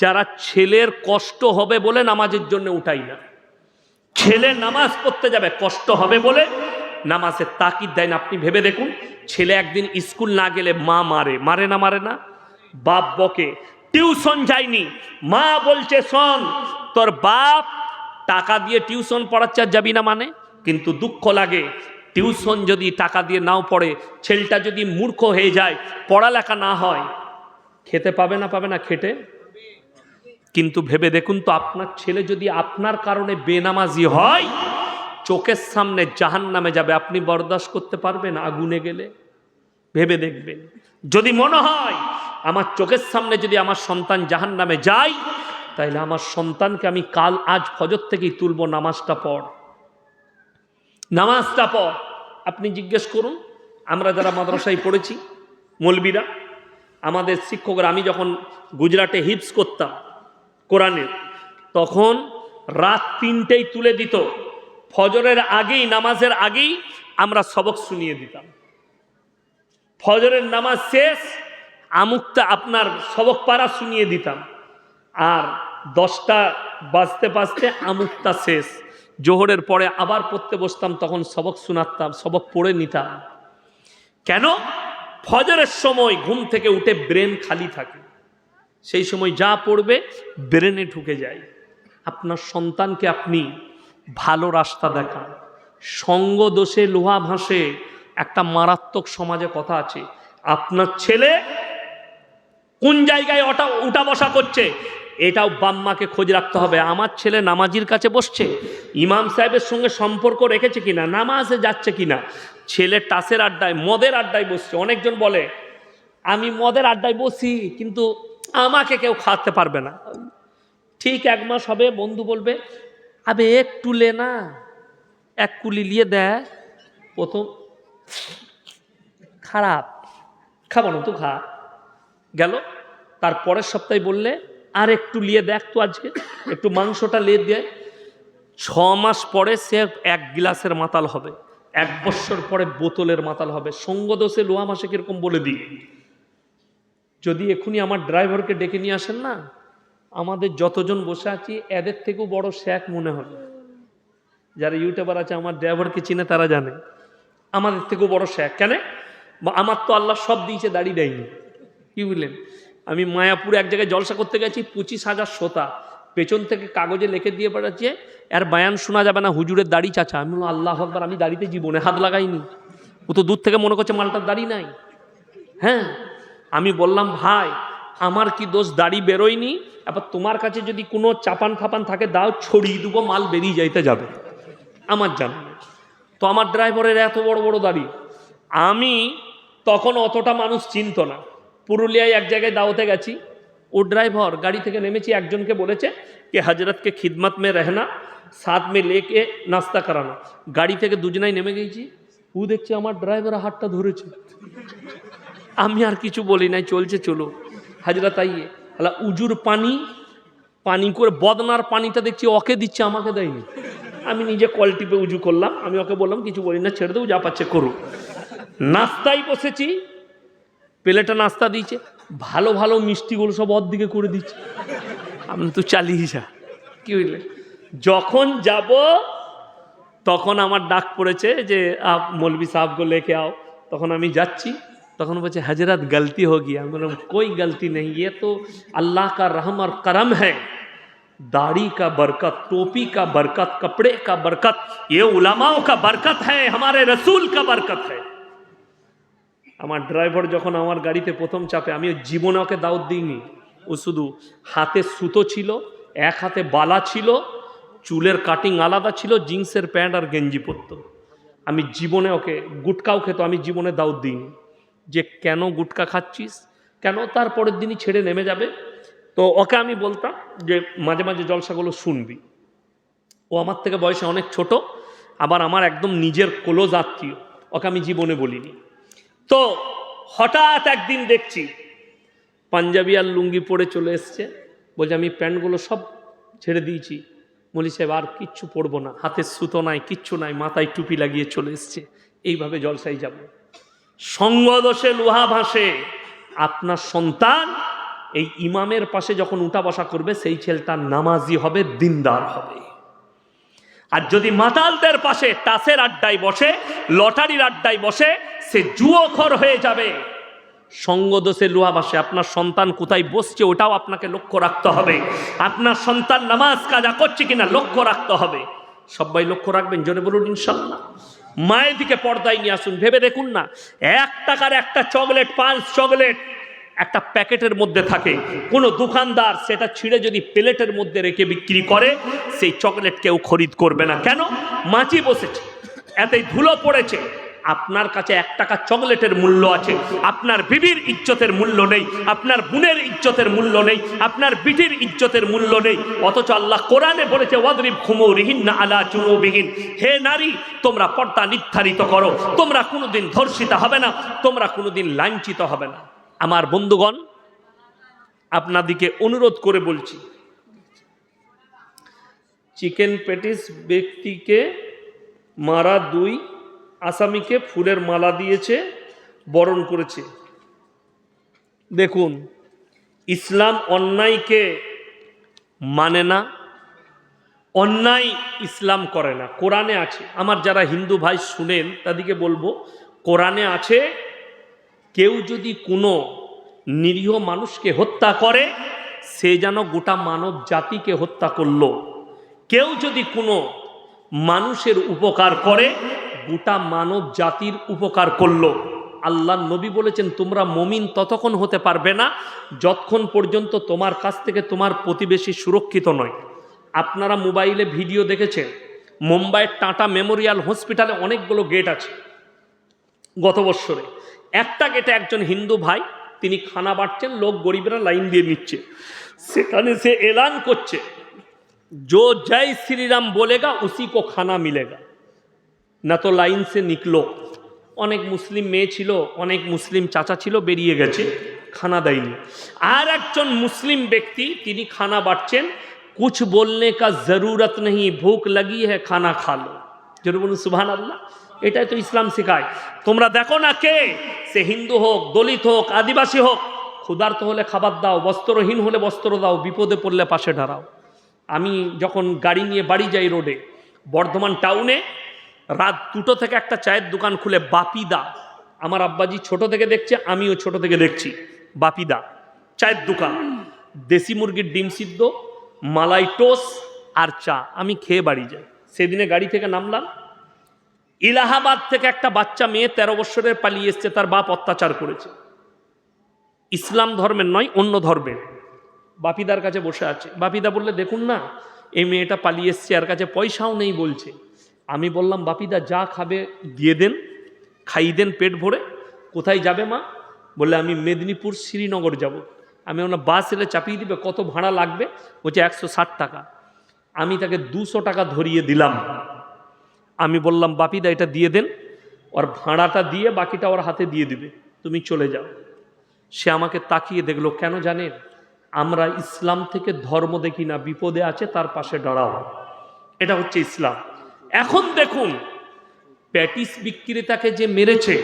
যারা ছেলের কষ্ট হবে বলে নামাজের জন্য উঠাই না। ছেলে নামাজ পড়তে যাবে, কষ্ট হবে বলে নামাজের তাকিদ দেয় না। আপনি ভেবে দেখুন, ছেলে একদিন স্কুল না গেলে মা মারে, মারে না? মারে না? বাপ বকে, টিউশন যায়নি, মা বলছে শোন তোর বাপ টাকা দিয়ে টিউশন পড়াচ্ছে, আর যাবি না মানে? কিন্তু দুঃখ লাগে, টিউশন যদি টাকা দিয়ে নাও পড়ে, ছেলেটা যদি মূর্খ হয়ে যায়, পড়ালেখা না হয়, খেতে পাবে না? পাবে না খেটে? কিন্তু ভেবে দেখুন তো, আপনার ছেলে যদি আপনার কারণে বেনামাজি হয়, চোখের সামনে জাহান্নামে যাবে, আপনি বরদাস্ত করতে পারবেন আগুনে গেলে? ভেবে দেখবেন। যদি মনে হয় আমার চোখের সামনে যদি আমার সন্তান জাহান্নামে যায়, তাইলে আমার সন্তানকে আমি আজ ফজর থেকেই তুলবো, নামাজটা পড়, নামাজটা পড়। আপনি জিজ্ঞেস করুন, আমরা যারা মাদ্রাসায় পড়েছি, মৌলবীরা, আমাদের শিক্ষকরা, আমি যখন গুজরাটে হিপস করতাম কোরআনের, তখন রাত 3টেই তুলে দিত। ফজরের আগেই, নামাজের আগেই আমরা সবক শুনিয়ে দিতাম। ফজরের নামাজ শেষ, আমুকটা আপনার সবক পারা শুনিয়ে দিতাম, আর 10টা বাজতে বাজতে আমুকটা শেষ। জোহরের পরে আবার পড়তে বসতাম, তখন সবক শোনাতাম, সবক পড়ে নিতাম। কেন? ফজরের সময় ঘুম থেকে উঠে ব্রেন খালি থাকে, সেই সময় যা পড়বে ব্রেনে ঢুকে যায়। আপনার সন্তানকে আপনি ভালো রাস্তা দেখান। সঙ্গ দোষে লোহা ভাসে, একটা মারাত্মক সমাজে কথা আছে। আপনার ছেলে কোন জায়গায় উঠা বসা করছে, এটাও বাম্মাকে খোঁজ রাখতে হবে। আমার ছেলে নামাজির কাছে বসছে, ইমাম সাহেবের সঙ্গে সম্পর্ক রেখেছে কিনা, নামাজে যাচ্ছে কিনা। ছেলে টাসের আড্ডায়, মদের আড্ডায় বসছে। অনেকজন বলে আমি মদের আড্ডায় বসি, কিন্তু আমাকে কেউ খাওয়াতে পারবে না। ঠিক 1 মাস হবে, বন্ধু বলবে আবে একটু লে না, 1 কুলি লিয়ে দেয়। প্রথম খারাপ, খাবো না তো, খা। গেল, তার পরের সপ্তাহে বললে আর একটু লিয়ে দেখ তো, আজকে একটু মাংসটা লিয়ে দেয়। 6 মাস পরে সে 1 গিলাসের মাতাল হবে, 1 বছর পরে বোতলের মাতাল হবে। সঙ্গদোষে লোহা মাসে কিরকম বলে দিই, যদি এখনই আমার ড্রাইভারকে ডেকে নিয়ে আসেন না, আমাদের যতজন বসে আছি এদের থেকেও বড় শেখ মনে হবে। যারা ইউটিউবার আছে আমার ড্রাইভারকে চিনে তারা জানে আমাদের থেকেও বড় শেখ। কেন? আমার তো আল্লাহ সব দিয়েছে, দাড়ি দেয়নি। কি বুঝলেন? আমি মায়াপুরে এক জায়গায় জলসা করতে গেছি, 25,000 শ্রোতা, পেছন থেকে কাগজে লিখে দিয়ে বেড়াচ্ছে আর বায়ান শোনা যাবে না, হুজুরের দাড়ি চাচা। আমি বললাম আল্লাহ আকবার, আমি দাড়িতে জীবনে হাত লাগাইনি। ও তো দূর থেকে মনে করছে মালটার দাড়ি নাই। হ্যাঁ, আমি বললাম ভাই আমার কি দোষ, দাড়ি বেরোয়নি, এবার তোমার কাছে যদি কোনো চাপান ফাপান থাকে দাও, ছড়িয়ে দেবো, মাল বেরিয়ে যাইতে যাবে। আমার জানা তো আমার ড্রাইভারের এত বড় বড় দাড়ি। আমি তখন অতটা মানুষ চিনত না। পুরুলিয়ায় এক জায়গায় দাওয়াতে গেছি, ও ড্রাইভার গাড়ি থেকে নেমেছি, একজনকে বলেছে कि हजरत के खिदमत में रहना, साथ में लेके नाश्ता कराना। গাড়ি থেকে দুজনাই নেমে গেছি, ও দেখছে আমার ড্রাইভার হাতটা ধরেছে। আমি আর কিছু বলি নাই, চলছে চলো। হাজরত আইয়ে আলা উজুর পানি পানি করে বদনার পানিটা দেখছি ওকে দিচ্ছে, আমাকে দেয়নি। আমি নিজে কল টিপে উজু করলাম, আমি ওকে বললাম কিছু বলি না, ছেড়ে দেবো, যা পাচ্ছে করুক। নাস্তায় বসেছি, প্লেটে নাস্তা দিয়েছে, ভালো ভালো মিষ্টিগুলো সব ওর দিকে করে দিচ্ছে। আমি তো চালিয়ে যা। কি বুঝলে? যখন যাব তখন আমার ডাক পড়েছে যে আপ মৌলভি সাহেবকে লেকে आओ। তখন আমি যাচ্ছি, তখন বলছে हजरत गलती हो गई। আমি বললাম कोई गलती नहीं, ये तो अल्लाह का रहम और करम है। दाढ़ी का बरकत, टोपी का बरकत, कपड़े का बरकत, ये उलमाओं का बरकत है, हमारे रसूल का बरकत है। আমার ড্রাইভার যখন আমার গাড়িতে প্রথম চাপে, আমি জীবনে ওকে দাওয়াত দিইনি। ও শুধু হাতে সুতো ছিল, এক হাতে বালা ছিল, চুলের কাটিং আলাদা ছিল, জিন্সের প্যান্ট আর গেঞ্জি পরতো। আমি জীবনে ওকে, গুটকাও খেত, আমি জীবনে দাওয়াত দিইনি যে কেন গুটকা খাচ্ছিস, কেন, তারপরের দিনই ছেড়ে নেমে যাবে। তো ওকে আমি বলতাম যে মাঝে মাঝে জলসাগুলো শুনবি। ও আমার থেকে বয়সে অনেক ছোট, আবার আমার একদম নিজের ক্লোজ আত্মীয়, ওকে আমি জীবনে বলিনি। তো হঠাৎ একদিন দেখছি পাঞ্জাবি আর লুঙ্গি পরে চলে এসছে, বলছে আমি প্যান্টগুলো সব ছেড়ে দিয়েছি, মৌলী সাহেব আর কিচ্ছু পরবো না, হাতে সুতো নাই, কিচ্ছু নাই, মাথায় টুপি লাগিয়ে চলে এসছে, এইভাবে জলসাই যাব। সঙ্গদোষে লোহা ভাসে। আপনার সন্তান এই ইমামের পাশে যখন উঠা বসা করবে, সেই ছেলেটা নামাজি হবে, দিনদার হবে। আর যদি মাতালদের পাশে টাসের আড্ডায় বসে, লটারির আড্ডায় বসে, সে জুয়োখোর হয়ে যাবে। সঙ্গদোষে লোহা ভাসে। আপনার সন্তান কোথায় বসছে ওটাও আপনাকে লক্ষ্য রাখতে হবে। আপনার সন্তান নামাজ কাজা করছে কিনা লক্ষ্য রাখতে হবে। সবাই লক্ষ্য রাখবেন, জোরে বলুন ইনশাল্লাহ। মায়ের দিকে পর্দায় নিয়ে আসুন। ভেবে দেখুন না, 1 টাকার একটা চকলেট, 5 চকলেট একটা প্যাকেটের মধ্যে থাকে, কোনো দোকানদার সেটা ছিঁড়ে যদি প্লেটের মধ্যে রেখে বিক্রি করে, সেই চকলেট কেউ খরিদ করবে না। কেন? মাছি বসেছে, এতই ধুলো পড়েছে। আপনার কাছে 1 টাকা চকলেটের মূল্য আছে, আপনার বিবির ইজ্জতের মূল্য নেই, আপনার বোনের ইজ্জতের মূল্য নেই, আপনার বিটির ইজ্জতের মূল্য নেই। অথচ আল্লাহ কোরআনে বলেছে ওয়াদরিব খুমুরিহিন্না আলা জুনুবিহিন, হে নারী তোমরা পর্দা নির্ধারিত করো, তোমরা কোনোদিন ধর্ষিতা হবে না, তোমরা কোনোদিন লাঞ্ছিত হবে না। আমার বন্ধুগণ, আপনাদিকে অনুরোধ করে বলছি, চিকেন প্যাটিস ব্যক্তিকে মারা 2 আসামিকে ফুলের মালা দিয়েছে, বরণ করেছে। দেখুন, ইসলাম অন্যায়কে মানে না, অন্যায় ইসলাম করে না। কোরআনে আছে, আমার যারা হিন্দু ভাই শুনেন তাদেরকে বলবো, কোরআনে আছে কেউ যদি কোনো নিরীহ মানুষকে হত্যা করে, সে যেন গোটা মানব জাতিকে হত্যা করলো। কেউ যদি কোনো মানুষের উপকার করে, গোটা মানব জাতির উপকার করলো। আল্লাহ নবী বলেছেন তোমরা মুমিন ততক্ষণ হতে পারবে না যতক্ষণ পর্যন্ত তোমার কাছ থেকে তোমার প্রতিবেশী সুরক্ষিত নয়। আপনারা মোবাইলে ভিডিও দেখেছেন, মুম্বাইয়ের টাটা মেমোরিয়াল হসপিটালে অনেকগুলো গেট আছে। গত বছরে একটা গেটে একজন হিন্দু ভাই, তিনি খানা বাড়ছেন, লোক গরিবরা লাইন দিয়ে নিচ্ছে, সেখানে সে এলান করছে जो जय श्री राम बोलेगा उसी को खाना मिलेगा, না তো লাইন সে নিকলো। অনেক মুসলিম মেয়ে ছিল, অনেক মুসলিম চাচা ছিল, বেরিয়ে গেছে, খানা দেয়নি। আর একজন মুসলিম ব্যক্তি, তিনি খানা বাড়ছেন, कुछ बोलने का जरूरत नहीं, भूख लगी है खाना खा लो। जरूर বলুন সুবহানাল্লাহ। এটাই তো ইসলাম শেখায়। তোমরা দেখো না কে, সে হিন্দু হোক, দলিত হোক, আদিবাসী হোক, ক্ষুধার্ত হলে খাবার দাও, বস্ত্রহীন হলে বস্ত্র দাও, বিপদে পড়লে পাশে দাঁড়াও। আমি যখন গাড়ি নিয়ে বাড়ি যাই রোডে, বর্ধমান টাউনে রাত 2টো থেকে একটা চায়ের দোকান খুলে বাপিদা, আমার আব্বাজি ছোট থেকে দেখছে, আমিও ছোট থেকে দেখছি, বাপিদা চায়ের দোকান, দেশি মুরগির ডিম সিদ্ধ, মালাই টোস আর চা, আমি খেয়ে বাড়ি যাই। সেদিনে গাড়ি থেকে নামলাম, ইলাহাবাদ থেকে একটা বাচ্চা মেয়ে 13 বছরের পালিয়ে এসছে, তার বাপ অত্যাচার করেছে, ইসলাম ধর্মের নয় অন্য ধর্মের। বাপিদার কাছে বসে আছে, বাপিদা বললে দেখুন না এই মেয়েটা পালিয়ে এসছে, এর কাছে পয়সাও নেই বলছে। আমি বললাম বাপিদা যা খাবে দিয়ে দেন, খাইয়ে দেন পেট ভরে। কোথায় যাবে মা? বললে আমি মেদিনীপুর শ্রীনগর যাব। আমি ওনার বাস এলে চাপিয়ে দিবে, কত ভাড়া লাগবে? বলছে 160 টাকা। আমি তাকে 200 টাকা ধরিয়ে দিলাম। আমি বললাম বাপিদা এটা দিয়ে দেন, ওর ভাড়াটা দিয়ে বাকিটা ওর হাতে দিয়ে দিবে, তুমি চলে যাও। সে আমাকে তাকিয়ে দেখলো, কেন জানেন? আমরা ইসলাম থেকে ধর্ম দেখি না, বিপদে আছে তার পাশে দাঁড়াও, এটা হচ্ছে ইসলাম। এখন দেখুন প্যাটিস বিক্রেতাকে যে মেরেছে,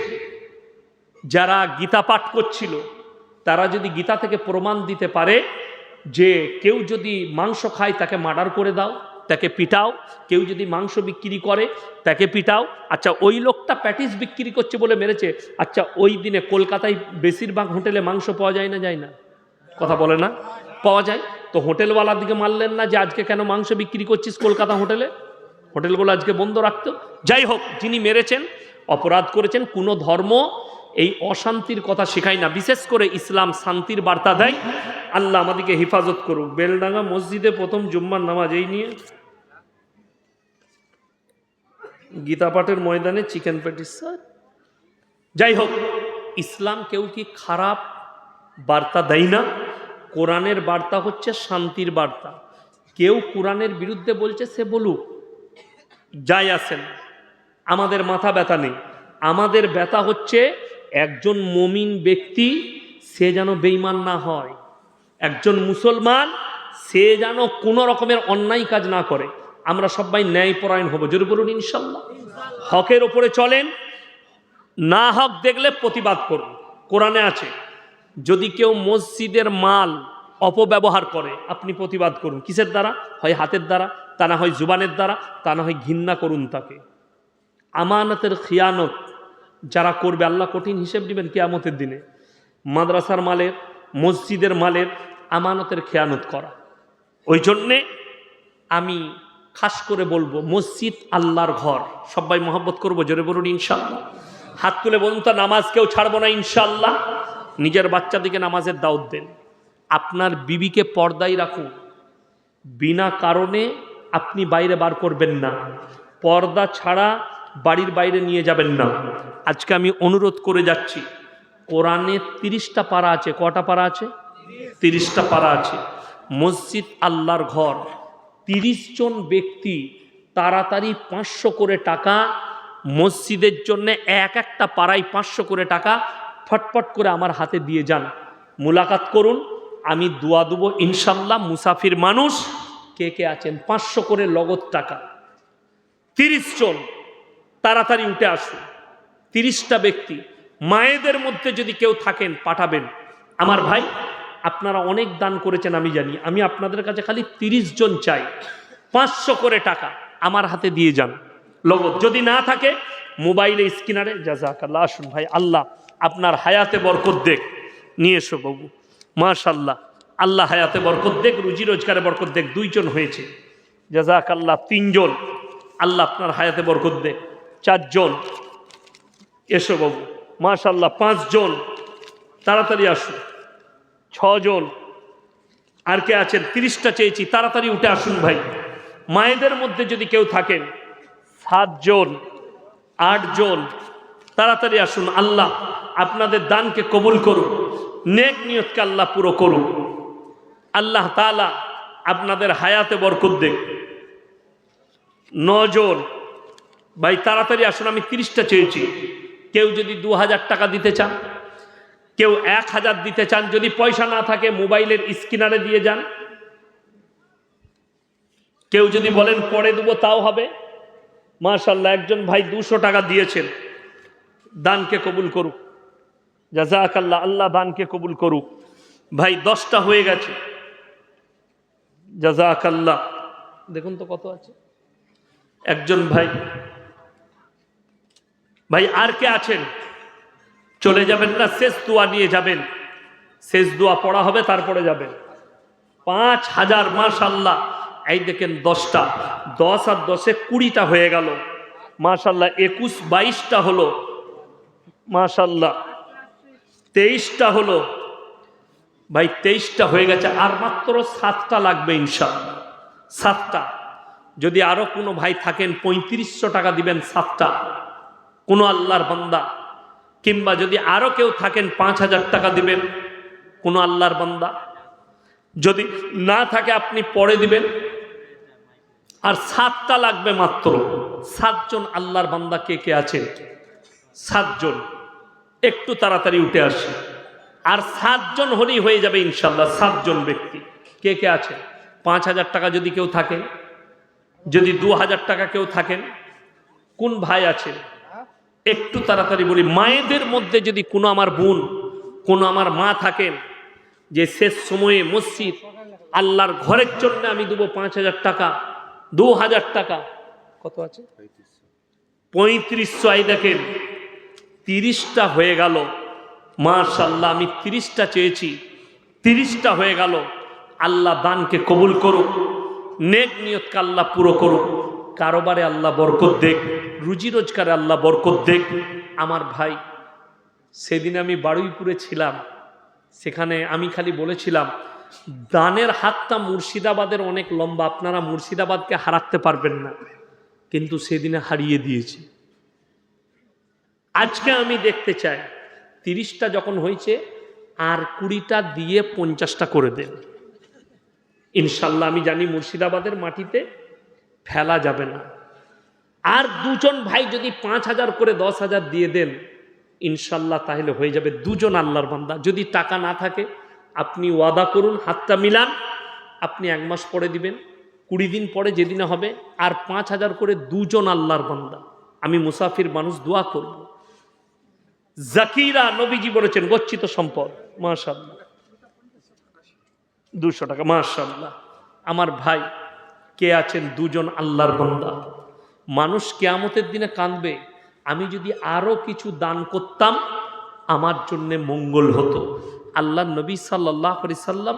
যারা গীতা পাঠ করছিল, তারা যদি গীতা থেকে প্রমাণ দিতে পারে যে কেউ যদি মাংস খায় তাকে মার্ডার করে দাও, তাকে পিটাও, কেউ যদি মাংস বিক্রি করে তাকে পিটাও। আচ্ছা ওই লোকটা প্যাটিস বিক্রি করছে বলে মেরেছে, আচ্ছা ওই দিনে কলকাতায় বেশিরভাগ হোটেলে মাংস পাওয়া যায় না, যায় না? কথা বলে না? পাওয়া যায়। তো হোটেলওয়ালার দিকে মারলেন না যে আজকে কেন মাংস বিক্রি করছিস কলকাতা হোটেলে? হোটেলগুলো আজকে বন্ধ রাখতো। যাই হোক, যিনি মেরেছেন অপরাধ করেছেন। কোনো ধর্ম এই অশান্তির কথা শেখায় না, বিশেষ করে ইসলাম শান্তির বার্তা দেয়। আল্লাহ আমাদেরকে হেফাজত করুক। বেলডাঙ্গা মসজিদে প্রথম জুম্মার নামাজ এই নিয়ে, গীতা পাঠের ময়দানে চিকেন প্যাটিস। যাই হোক, ইসলাম কেউ কি খারাপ বার্তা দেয় না। কোরআনের বার্তা হচ্ছে শান্তির বার্তা। কেউ কোরআনের বিরুদ্ধে বলছে সে বলুক, যাই আসেন, আমাদের মাথা ব্যথা নেই। আমাদের ব্যথা হচ্ছে একজন মুমিন ব্যক্তি সে যেন বেঈমান না হয়, একজন মুসলমান সে যেন কোনো রকমের অন্যায় কাজ না করে। আমরা সবাই ন্যায়পরায়ণ হব, জোরে বলুন ইনশাল্লাহ। হকের ওপরে চলেন, না হক দেখলে প্রতিবাদ করুন। কোরআনে আছে যদি কেউ মসজিদের মাল অপব্যবহার করে আপনি প্রতিবাদ করুন। কিসের দ্বারা? হয় হাতের দ্বারা, তা না হয় জুবানের দ্বারা, তা না হয় ঘৃণা করুন তাকে। আমানতের খিয়ানত যারা করবে আল্লাহ কঠিন হিসেব দিবেন কিয়ামতের দিনে। মাদ্রাসার মালের, মসজিদের মালের আমানতের খেয়ানত করা। ওই জন্যে আমি খাস করে বলবো, মসজিদ আল্লাহর ঘর, সবাই মহব্বত করবো, জোরে বলুন ইনশাআল্লাহ। হাত তুলে বলুন তো নামাজ কেউ ছাড়বো না ইনশাআল্লাহ। নিজের বাচ্চাদিকে নামাজের দাওয়াত দেন। আপনার বিবিকে পর্দায় রাখুন, বিনা কারণে আপনি বাইরে বার করবেন না, পর্দা ছাড়া বাড়ির বাইরে নিয়ে যাবেন না। আজকে আমি অনুরোধ করে যাচ্ছি, কোরআনে 30টা পারা আছে। কটা পারা আছে? 30টা পারা আছে। মসজিদ আল্লাহর ঘর। 30 জন ব্যক্তি তাড়াতাড়ি 500 করে টাকা মসজিদের জন্য, একটা পাড়ায় 500 করে টাকা ফটফট করে আমার হাতে দিয়ে যান। মুলাকাত করুন, আমি দোয়া দেবো ইনশাল্লাহ। মুসাফির মানুষ কে কে আছেন? 500 করে লগত টাকা। 30 জন তাড়াতাড়ি উঠে আসুন। 30টা ব্যক্তি, মায়েদের মধ্যে যদি কেউ থাকেন পাঠাবেন। আমার ভাই আপনারা অনেক দান করেছেন আমি জানি, আমি আপনাদের কাছে খালি 30 জন চাই। 500 করে টাকা আমার হাতে দিয়ে যান লগত। যদি না থাকে মোবাইলে স্ক্যানারে জাযাকাল্লাহ। আসুন ভাই, আল্লাহ আপনার হায়াতে বরকত দেখ। নিয়ে এসো বাবু, মাশাআল্লাহ, আল্লাহ হায়াতে বরকত দেখ, রুজি রোজগারে বরকত দেখ। 2 জন হয়েছে, জাযাকাল্লাহ। 3 জন, আল্লাহ আপনার হায়াতে বরকত দেখ। 4 জন, এসো বাবু, মাশাআল্লাহ। 5 জন, তাড়াতাড়ি আসুন। 6 জন, আর কে আছেন? 30টা চেয়েছি, তাড়াতাড়ি উঠে আসুন ভাই। মায়েদের মধ্যে যদি কেউ থাকেন 7 জন, 8 জন, তাড়াতাড়ি আসুন। আল্লাহ আপনাদের দানকে কবুল করুন, নেক নিয়তকে আল্লাহ পুরো করুন। আল্লাহ তাআলা আপনাদের হায়াতে বরকত দেখ। 9 জন ভাই, তাড়াতাড়ি আসুন। আমি 30টা চেয়েছি। কেউ যদি 2000 টাকা দিতে চান, কেউ 1000 দিতে চান, যদি পয়সা না থাকে মোবাইলের স্ক্যানারে দিয়ে যান। কেউ যদি বলেন পরে দেবো তাও হবে। মাশাআল্লাহ, একজন ভাই 200 টাকা দিয়েছেন, দানকে কবুল করুক, জাযাকাল্লাহ, আল্লাহ দানকে কবুল করুক। ভাই 10টা হয়ে গেছে, জাযাকাল্লাহ। দেখুন তো কত আছে। একজন ভাই, ভাই আর কে আছেন? চলে যাবেন না, শেষ দোয়া নিয়ে যাবেন, শেষ দোয়া পড়া হবে তারপরে যাবেন। 5000, মাশাআল্লাহ। এই দেখেন 10টা, 10 আর 10-এ 20টা হয়ে গেল, মাশাআল্লাহ। 21, 22টা হলো, মাশাআল্লাহ। 23টা হলো, ভাই 23টা হয়ে গেছে, আর মাত্র 7টা লাগবে ইনশাআল্লাহ। 7টা। যদি আরো কোনো ভাই থাকেন 3500 টাকা দিবেন 7টা, কোনো আল্লাহর বান্দা, কিংবা যদি আরো কেউ থাকেন 5000 টাকা দিবেন কোনো আল্লাহর বান্দা, যদি না থাকে আপনি পরে দিবেন। আর 7টা লাগবে মাত্র। 7 জন আল্লাহর বান্দা কে কে আছেন? 7 জন, একটু তাড়াতাড়ি উঠে আসে। আর 7 জন হলেই হয়ে যাবে ইনশাল্লাহ। 7 জন ব্যক্তি কে কে আছে? 5000 টাকা যদি কেউ থাকেন, যদি 2000 টাকা কেউ থাকেন, কোন ভাই আছে? একটু তাড়াতাড়ি বলি। মায়েদের মধ্যে যদি কোনো আমার বোন, কোনো আমার মা থাকেন, যে শেষ সময়ে মসজিদ আল্লাহর ঘরের জন্য আমি দেবো 5000 টাকা, 2000 টাকা, কত আছে? 3500। এই দেখেন 30টা হয়ে গেল, মাশাআল্লাহ। আমি 30টা চেয়েছি, 30টা হয়ে গেল। আল্লাহ দানকে কবুল করুক, নেক নিয়তকে আল্লাহ পুরো করুক, কারোবারে আল্লাহ বরকত দেখ, রুজি রোজগারে আল্লাহ বরকত দেখ। আমার ভাই, সেদিন আমি বারুইপুরে ছিলাম, সেখানে আমি খালি বলেছিলাম দানের হাতটা মুর্শিদাবাদের অনেক লম্বা, আপনারা মুর্শিদাবাদকে হারাতে পারবেন না, কিন্তু সেদিনে হারিয়ে দিয়েছি। আজকে আমি দেখতে চাই 30টা যখন হয়েছে আর 20টা দিয়ে 50টা করে দেন ইনশাল্লাহ। আমি জানি মুর্শিদাবাদের মাটিতে ফেলা যাবে না। আর 2 জন ভাই যদি 5000 করে 10,000 দিয়ে দেন ইনশাল্লাহ, তাহলে হয়ে যাবে 2 জন আল্লাহর বান্দা। যদি টাকা না থাকে আপনি ওয়াদা করুন, হাতটা মিলান, আপনি 1 মাস পরে দিবেন, 20 দিন পরে যেদিনে হবে, আর 5000 করে 2 জন আল্লাহর বান্দা। আমি মুসাফির মানুষ, দোয়া করব। জাকিরা, নবীজি বলেছেন গচ্ছিত সম্পদ, মাশাআল্লাহ। 200 টাকা, মাশাআল্লাহ। আমার ভাই কে আছেন? 2 জন আল্লাহর বান্দা। মানুষ কিয়ামতের দিনে কাঁদবে, আমি যদি আরো কিছু দান করতাম আমার জন্য মঙ্গল হতো। আল্লাহ নবী সাল্লাল্লাহু আলাইহি সাল্লাম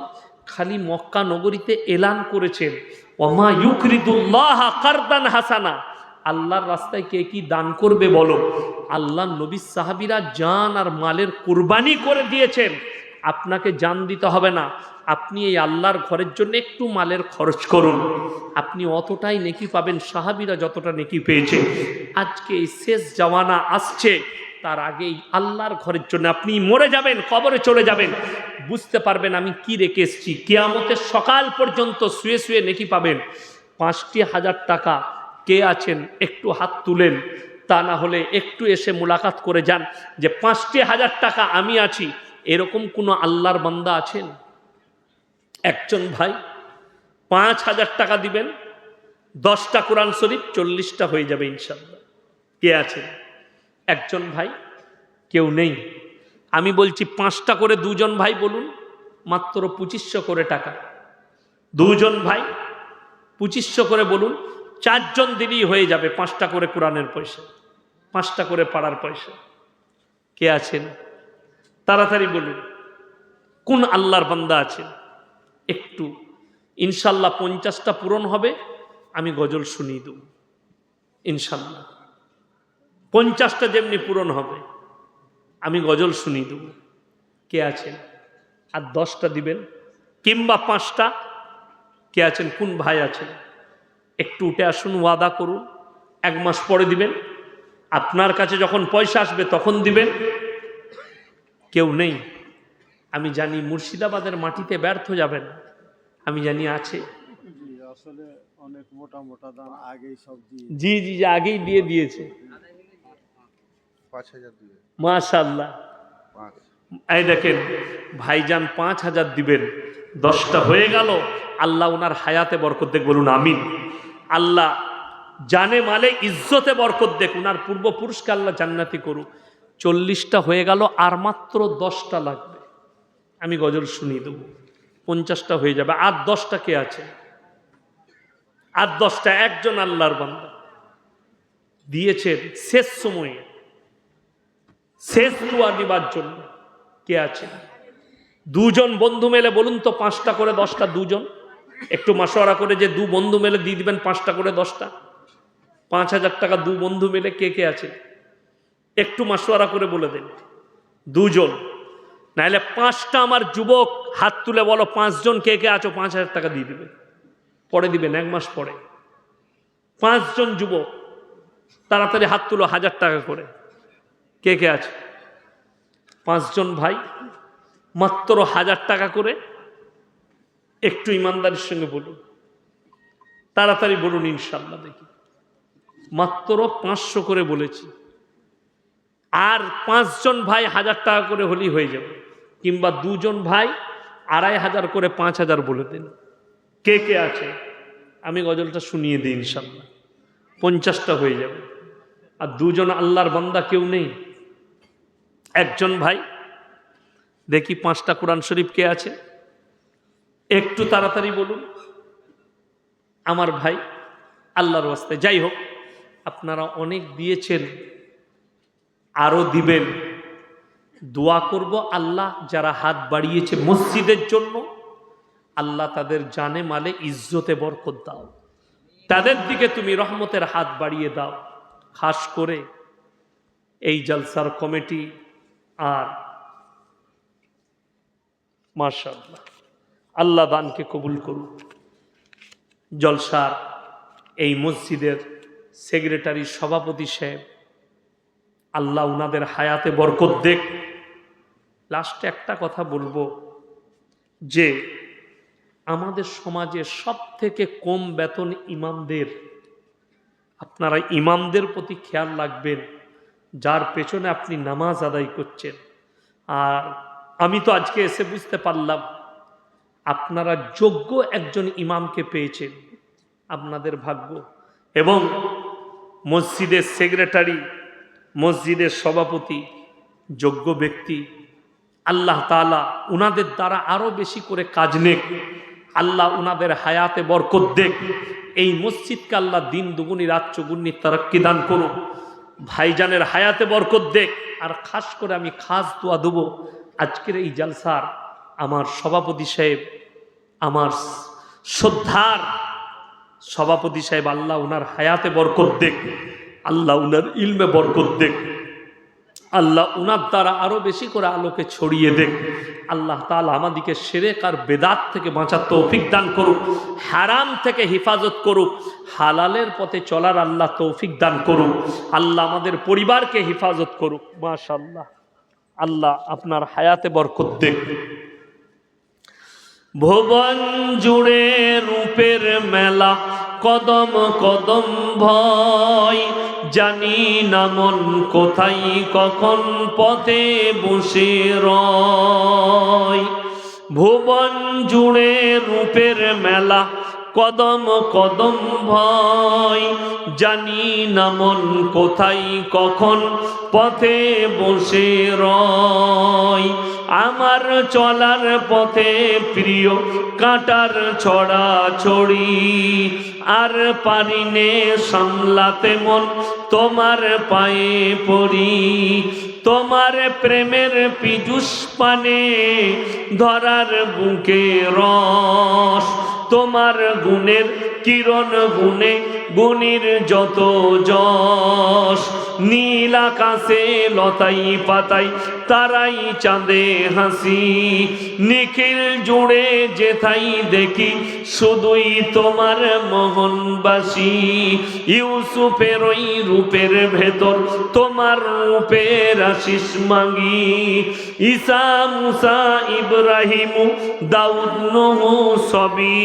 খালি মক্কা নগরীতে এলান করেছেন, ওমা ইউকরিদুল্লাহ কারদান হাসানা, আল্লাহর রাস্তায় কে কি দান করবে বলো। আল্লাহ নবী সাহাবীরা জান আর মালের কুরবানি করে দিয়েছেন। আপনাকে জান দিতে হবে না, আপনি এই আল্লাহর ঘরের জন্য একটু মালের খরচ করুন, আপনি অতটাই নেকি পাবেন সাহাবীরা যতটা নেকি পেয়েছে। আজকে এই শেষ জামানা আসছে, তার আগেই আল্লাহর ঘরের জন্য আপনি মরে যাবেন, কবরে চলে যাবেন, বুঝতে পারবেন আমি কি রেখে এসেছি। কিয়ামতের সকাল পর্যন্ত শুয়ে শুয়ে নেকি পাবেন। 5,000 টাকা কে আছেন একটু হাত তুলেন, তা না হলে একটু এসে মুলাকাত করে যান যে 5,000 টাকা আমি আছি, এরকম কোনো আল্লাহর বান্দা আছেন? একজন ভাই 5,000 টাকা দিবেন, 10টা কোরআন শরীফ, 40টা হয়ে যাবে ইনশাআল্লাহ। কে আছেন? একজন ভাই? কেউ নেই। আমি বলছি 5টা করে 2 জন ভাই বলুন, মাত্র 2500 করে টাকা। 2 জন ভাই 2500 করে বলুন, 4 জন দিলেই হয়ে যাবে 5টা করে কোরআনের পয়সা, 5টা করে পাড়ার পয়সা। কে আছেন? তাড়াতাড়ি বলুন, কোন আল্লাহর বান্দা আছেন? একটু ইনশাল্লাহ 50টা পূরণ হবে, আমি গজল শুনিয়ে দেব ইনশাল্লাহ। 50টা যেমনি পূরণ হবে আমি গজল শুনিয়ে দেব। কে আছেন? আর 10টা দিবেন, কিংবা 5টা। কে আছেন? কোন ভাই আছেন? একটু উঠে আসুন, ওয়াদা করুন 1 মাস পরে দিবেন, আপনার কাছে যখন পয়সা আসবে তখন দিবেন। কেউ নেই? আমি জানি মুর্শিদাবাদের মাটিতে ব্যর্থ যাবেন, আমি জানি আছে। আসলে অনেক মোটা মোটা দাম আগেই সব দিয়ে, জি জি জি, আগেই দিয়ে দিয়েছে। 5,000 দিয়ে, মাশাআল্লাহ। 5 এই দেখেন ভাইজান 5,000 দিবেন, 10টা হয়ে গেল, আল্লাহ ওনার হায়াতে বরকত দেখ, বলুন আমিন। আল্লাহ জানে মালে ইজ্জতে বরকত দেখ, ওনার পূর্বপুরুষকে আল্লাহ জান্নাতি করুক। 40টা হয়ে গেল, আর মাত্র 10টা লাগবে। আমি গজল শুনিয়ে দেবো, 50টা হয়ে যাবে। আর 10টা কে আছে? আর 10টা একজন আল্লাহর বান্দা দিয়েছেন শেষ সময়ে শেষ দোয়া দিবার জন্য। কে আছে? 2জন বন্ধু মেলে বলুন তো, 5টা করে 10টা। 2জন একটু মাসোয়ারা করে যে 2 বন্ধু মেলে দিয়ে দিবেন 5টা করে 10টা, 5000 টাকা 2 বন্ধু মেলে। কে কে আছে একটু মাসোয়ারা করে বলে দেন। 2জন, নাহলে 5টা আমার যুবক হাত তুলে বলো, 5জন কে কে আছো 5000 টাকা দিয়ে দিবে, পরে দিবেন 1 মাস পরে। 5জন যুবক তাড়াতাড়ি হাত তুলো, 1000 টাকা করে। কে কে আছে? 5জন ভাই, মাত্র 1000 টাকা করে। একটু ইমানদারির সঙ্গে বলুন, তাড়াতাড়ি বলুন ইনশাল্লাহ। দেখি মাত্র 500 করে বলেছি। আর 5জন ভাই 1000 টাকা করে হলেই হয়ে যাবে, কিংবা 2জন ভাই 2500 করে 5000 বলে দেন। কে কে আছে? আমি গজলটা শুনিয়ে দিই ইনশাল্লাহ, 50টা হয়ে যাবে। আর 2জন আল্লাহর বান্দা কেউ নেই? একজন ভাই, দেখি 5টা কোরআন শরীফ কে আছে? একটু তাড়াতাড়ি বলুন আমার ভাই, আল্লাহর ওয়াস্তে। যাই হোক, আপনারা অনেক দিয়েছেন, আরো দিবেন। দোয়া করব আল্লাহ যারা হাত বাড়িয়েছে মসজিদের জন্য, আল্লাহ তাদের জানে মালে ইজ্জতে বরকত দাও, তাদের দিকে তুমি রহমতের হাত বাড়িয়ে দাও। খাস করে এই জলসার কমিটি, আর মাশাআল্লাহ আল্লাহ দানকে কবুল করুন। জলসার এই মসজিদের সেক্রেটারি সভাপতি সাহেব, আল্লাহ উনাদের হায়াতে বরকত দেখ। লাস্টে একটা কথা বলবো, যে আমাদের সমাজে সব থেকে কম বেতন ইমামদের। আপনারা ইমামদের প্রতি খেয়াল রাখবেন, যার পেছনে আপনি নামাজ আদায় করছেন। আর আমি তো আজকে এসে বুঝতে পারলাম, আপনারা যোগ্য একজন ইমামকে পেয়েছেন, আপনাদের ভাগ্য। এবং মসজিদের সেক্রেটারি, মসজিদের সভাপতি যোগ্য ব্যক্তি। আল্লাহ তাআলা উনাদের দ্বারা আরো বেশি করে কাজ নেক, আল্লাহ উনাদের হায়াতে বরকত দেখ। এই মসজিদকে আল্লাহ দিন দুগুনি রাত চৌগুনি তারাক্কি দান করুক। ভাইজানের হায়াতে বরকত দেখ। আর খাস করে আমি খাস দোয়া দেবো আজকের এই জালসার আমার সভাপতি সাহেব, আমার শ্রদ্ধার সভাপতি সাহেব, আল্লাহ উনার হায়াতে বরকত দেখ, আল্লাহ উনার ইলমে বরকত দেখ, আল্লাহ উনার দ্বারা আরো বেশি করে আলোকে ছড়িয়ে দেখ। আল্লাহ তাআলা আমাদেরকে শিরক আর বেদাত থেকে বাঁচার তৌফিক দান করুক, হারাম থেকে হেফাজত করুক, হালালের পথে চলার আল্লাহ তৌফিক দান করুক। আল্লাহ আমাদের পরিবারকে হেফাজত করুক। মাশাআল্লাহ, আল্লাহ আপনার হায়াতে বরকত দেখ। ভুবন জুড়ে রূপের মেলা, কদম কদম ভয়, জানি না মন কোথায় কখন পথে বসে রয়। ভুবন জুড়ে রূপের মেলা, কদম কদম ভয়, জানি না মন কোথায় কখন পথে বসে রয়। আমার চলার পথে প্রিয় কাঁটার ছড়াছড়ি, আর পারিনে সামলাতে মন তোমার পায়ে পড়ি। তোমার প্রেমের পীযুষ পানে ধরার বুকে রস, তোমার গুণের কিরণ গুণে গুণীর যত যশ। নীল আকাশে লতাই পাতাই তারাই চাঁদে হাসি, নিখিল জুড়ে যেথাই দেখি শুধুই তোমার মোহনবাসী। ইউসুফের ওই রূপের ভেতর তোমার রূপের আশিস মাগি। ঈসা মুসা ইব্রাহিম দাউদ নূহ সবই,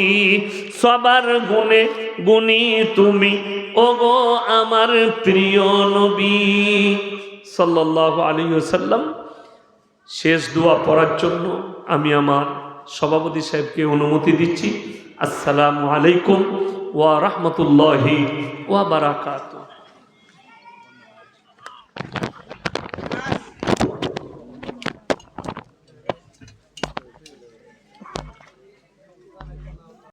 সবার গুণে গুণী তুমি ওগো আমার প্রিয় নবী সাল্লাল্লাহু আলাইহি ওয়াসাল্লাম। শেষ দোয়া পড়ার জন্য আমি আমার সভাপতি সাহেবকে অনুমতি দিচ্ছি। আসসালামু আলাইকুম ওয়া রাহমাতুল্লাহি ওয়া বারাকাতুহু।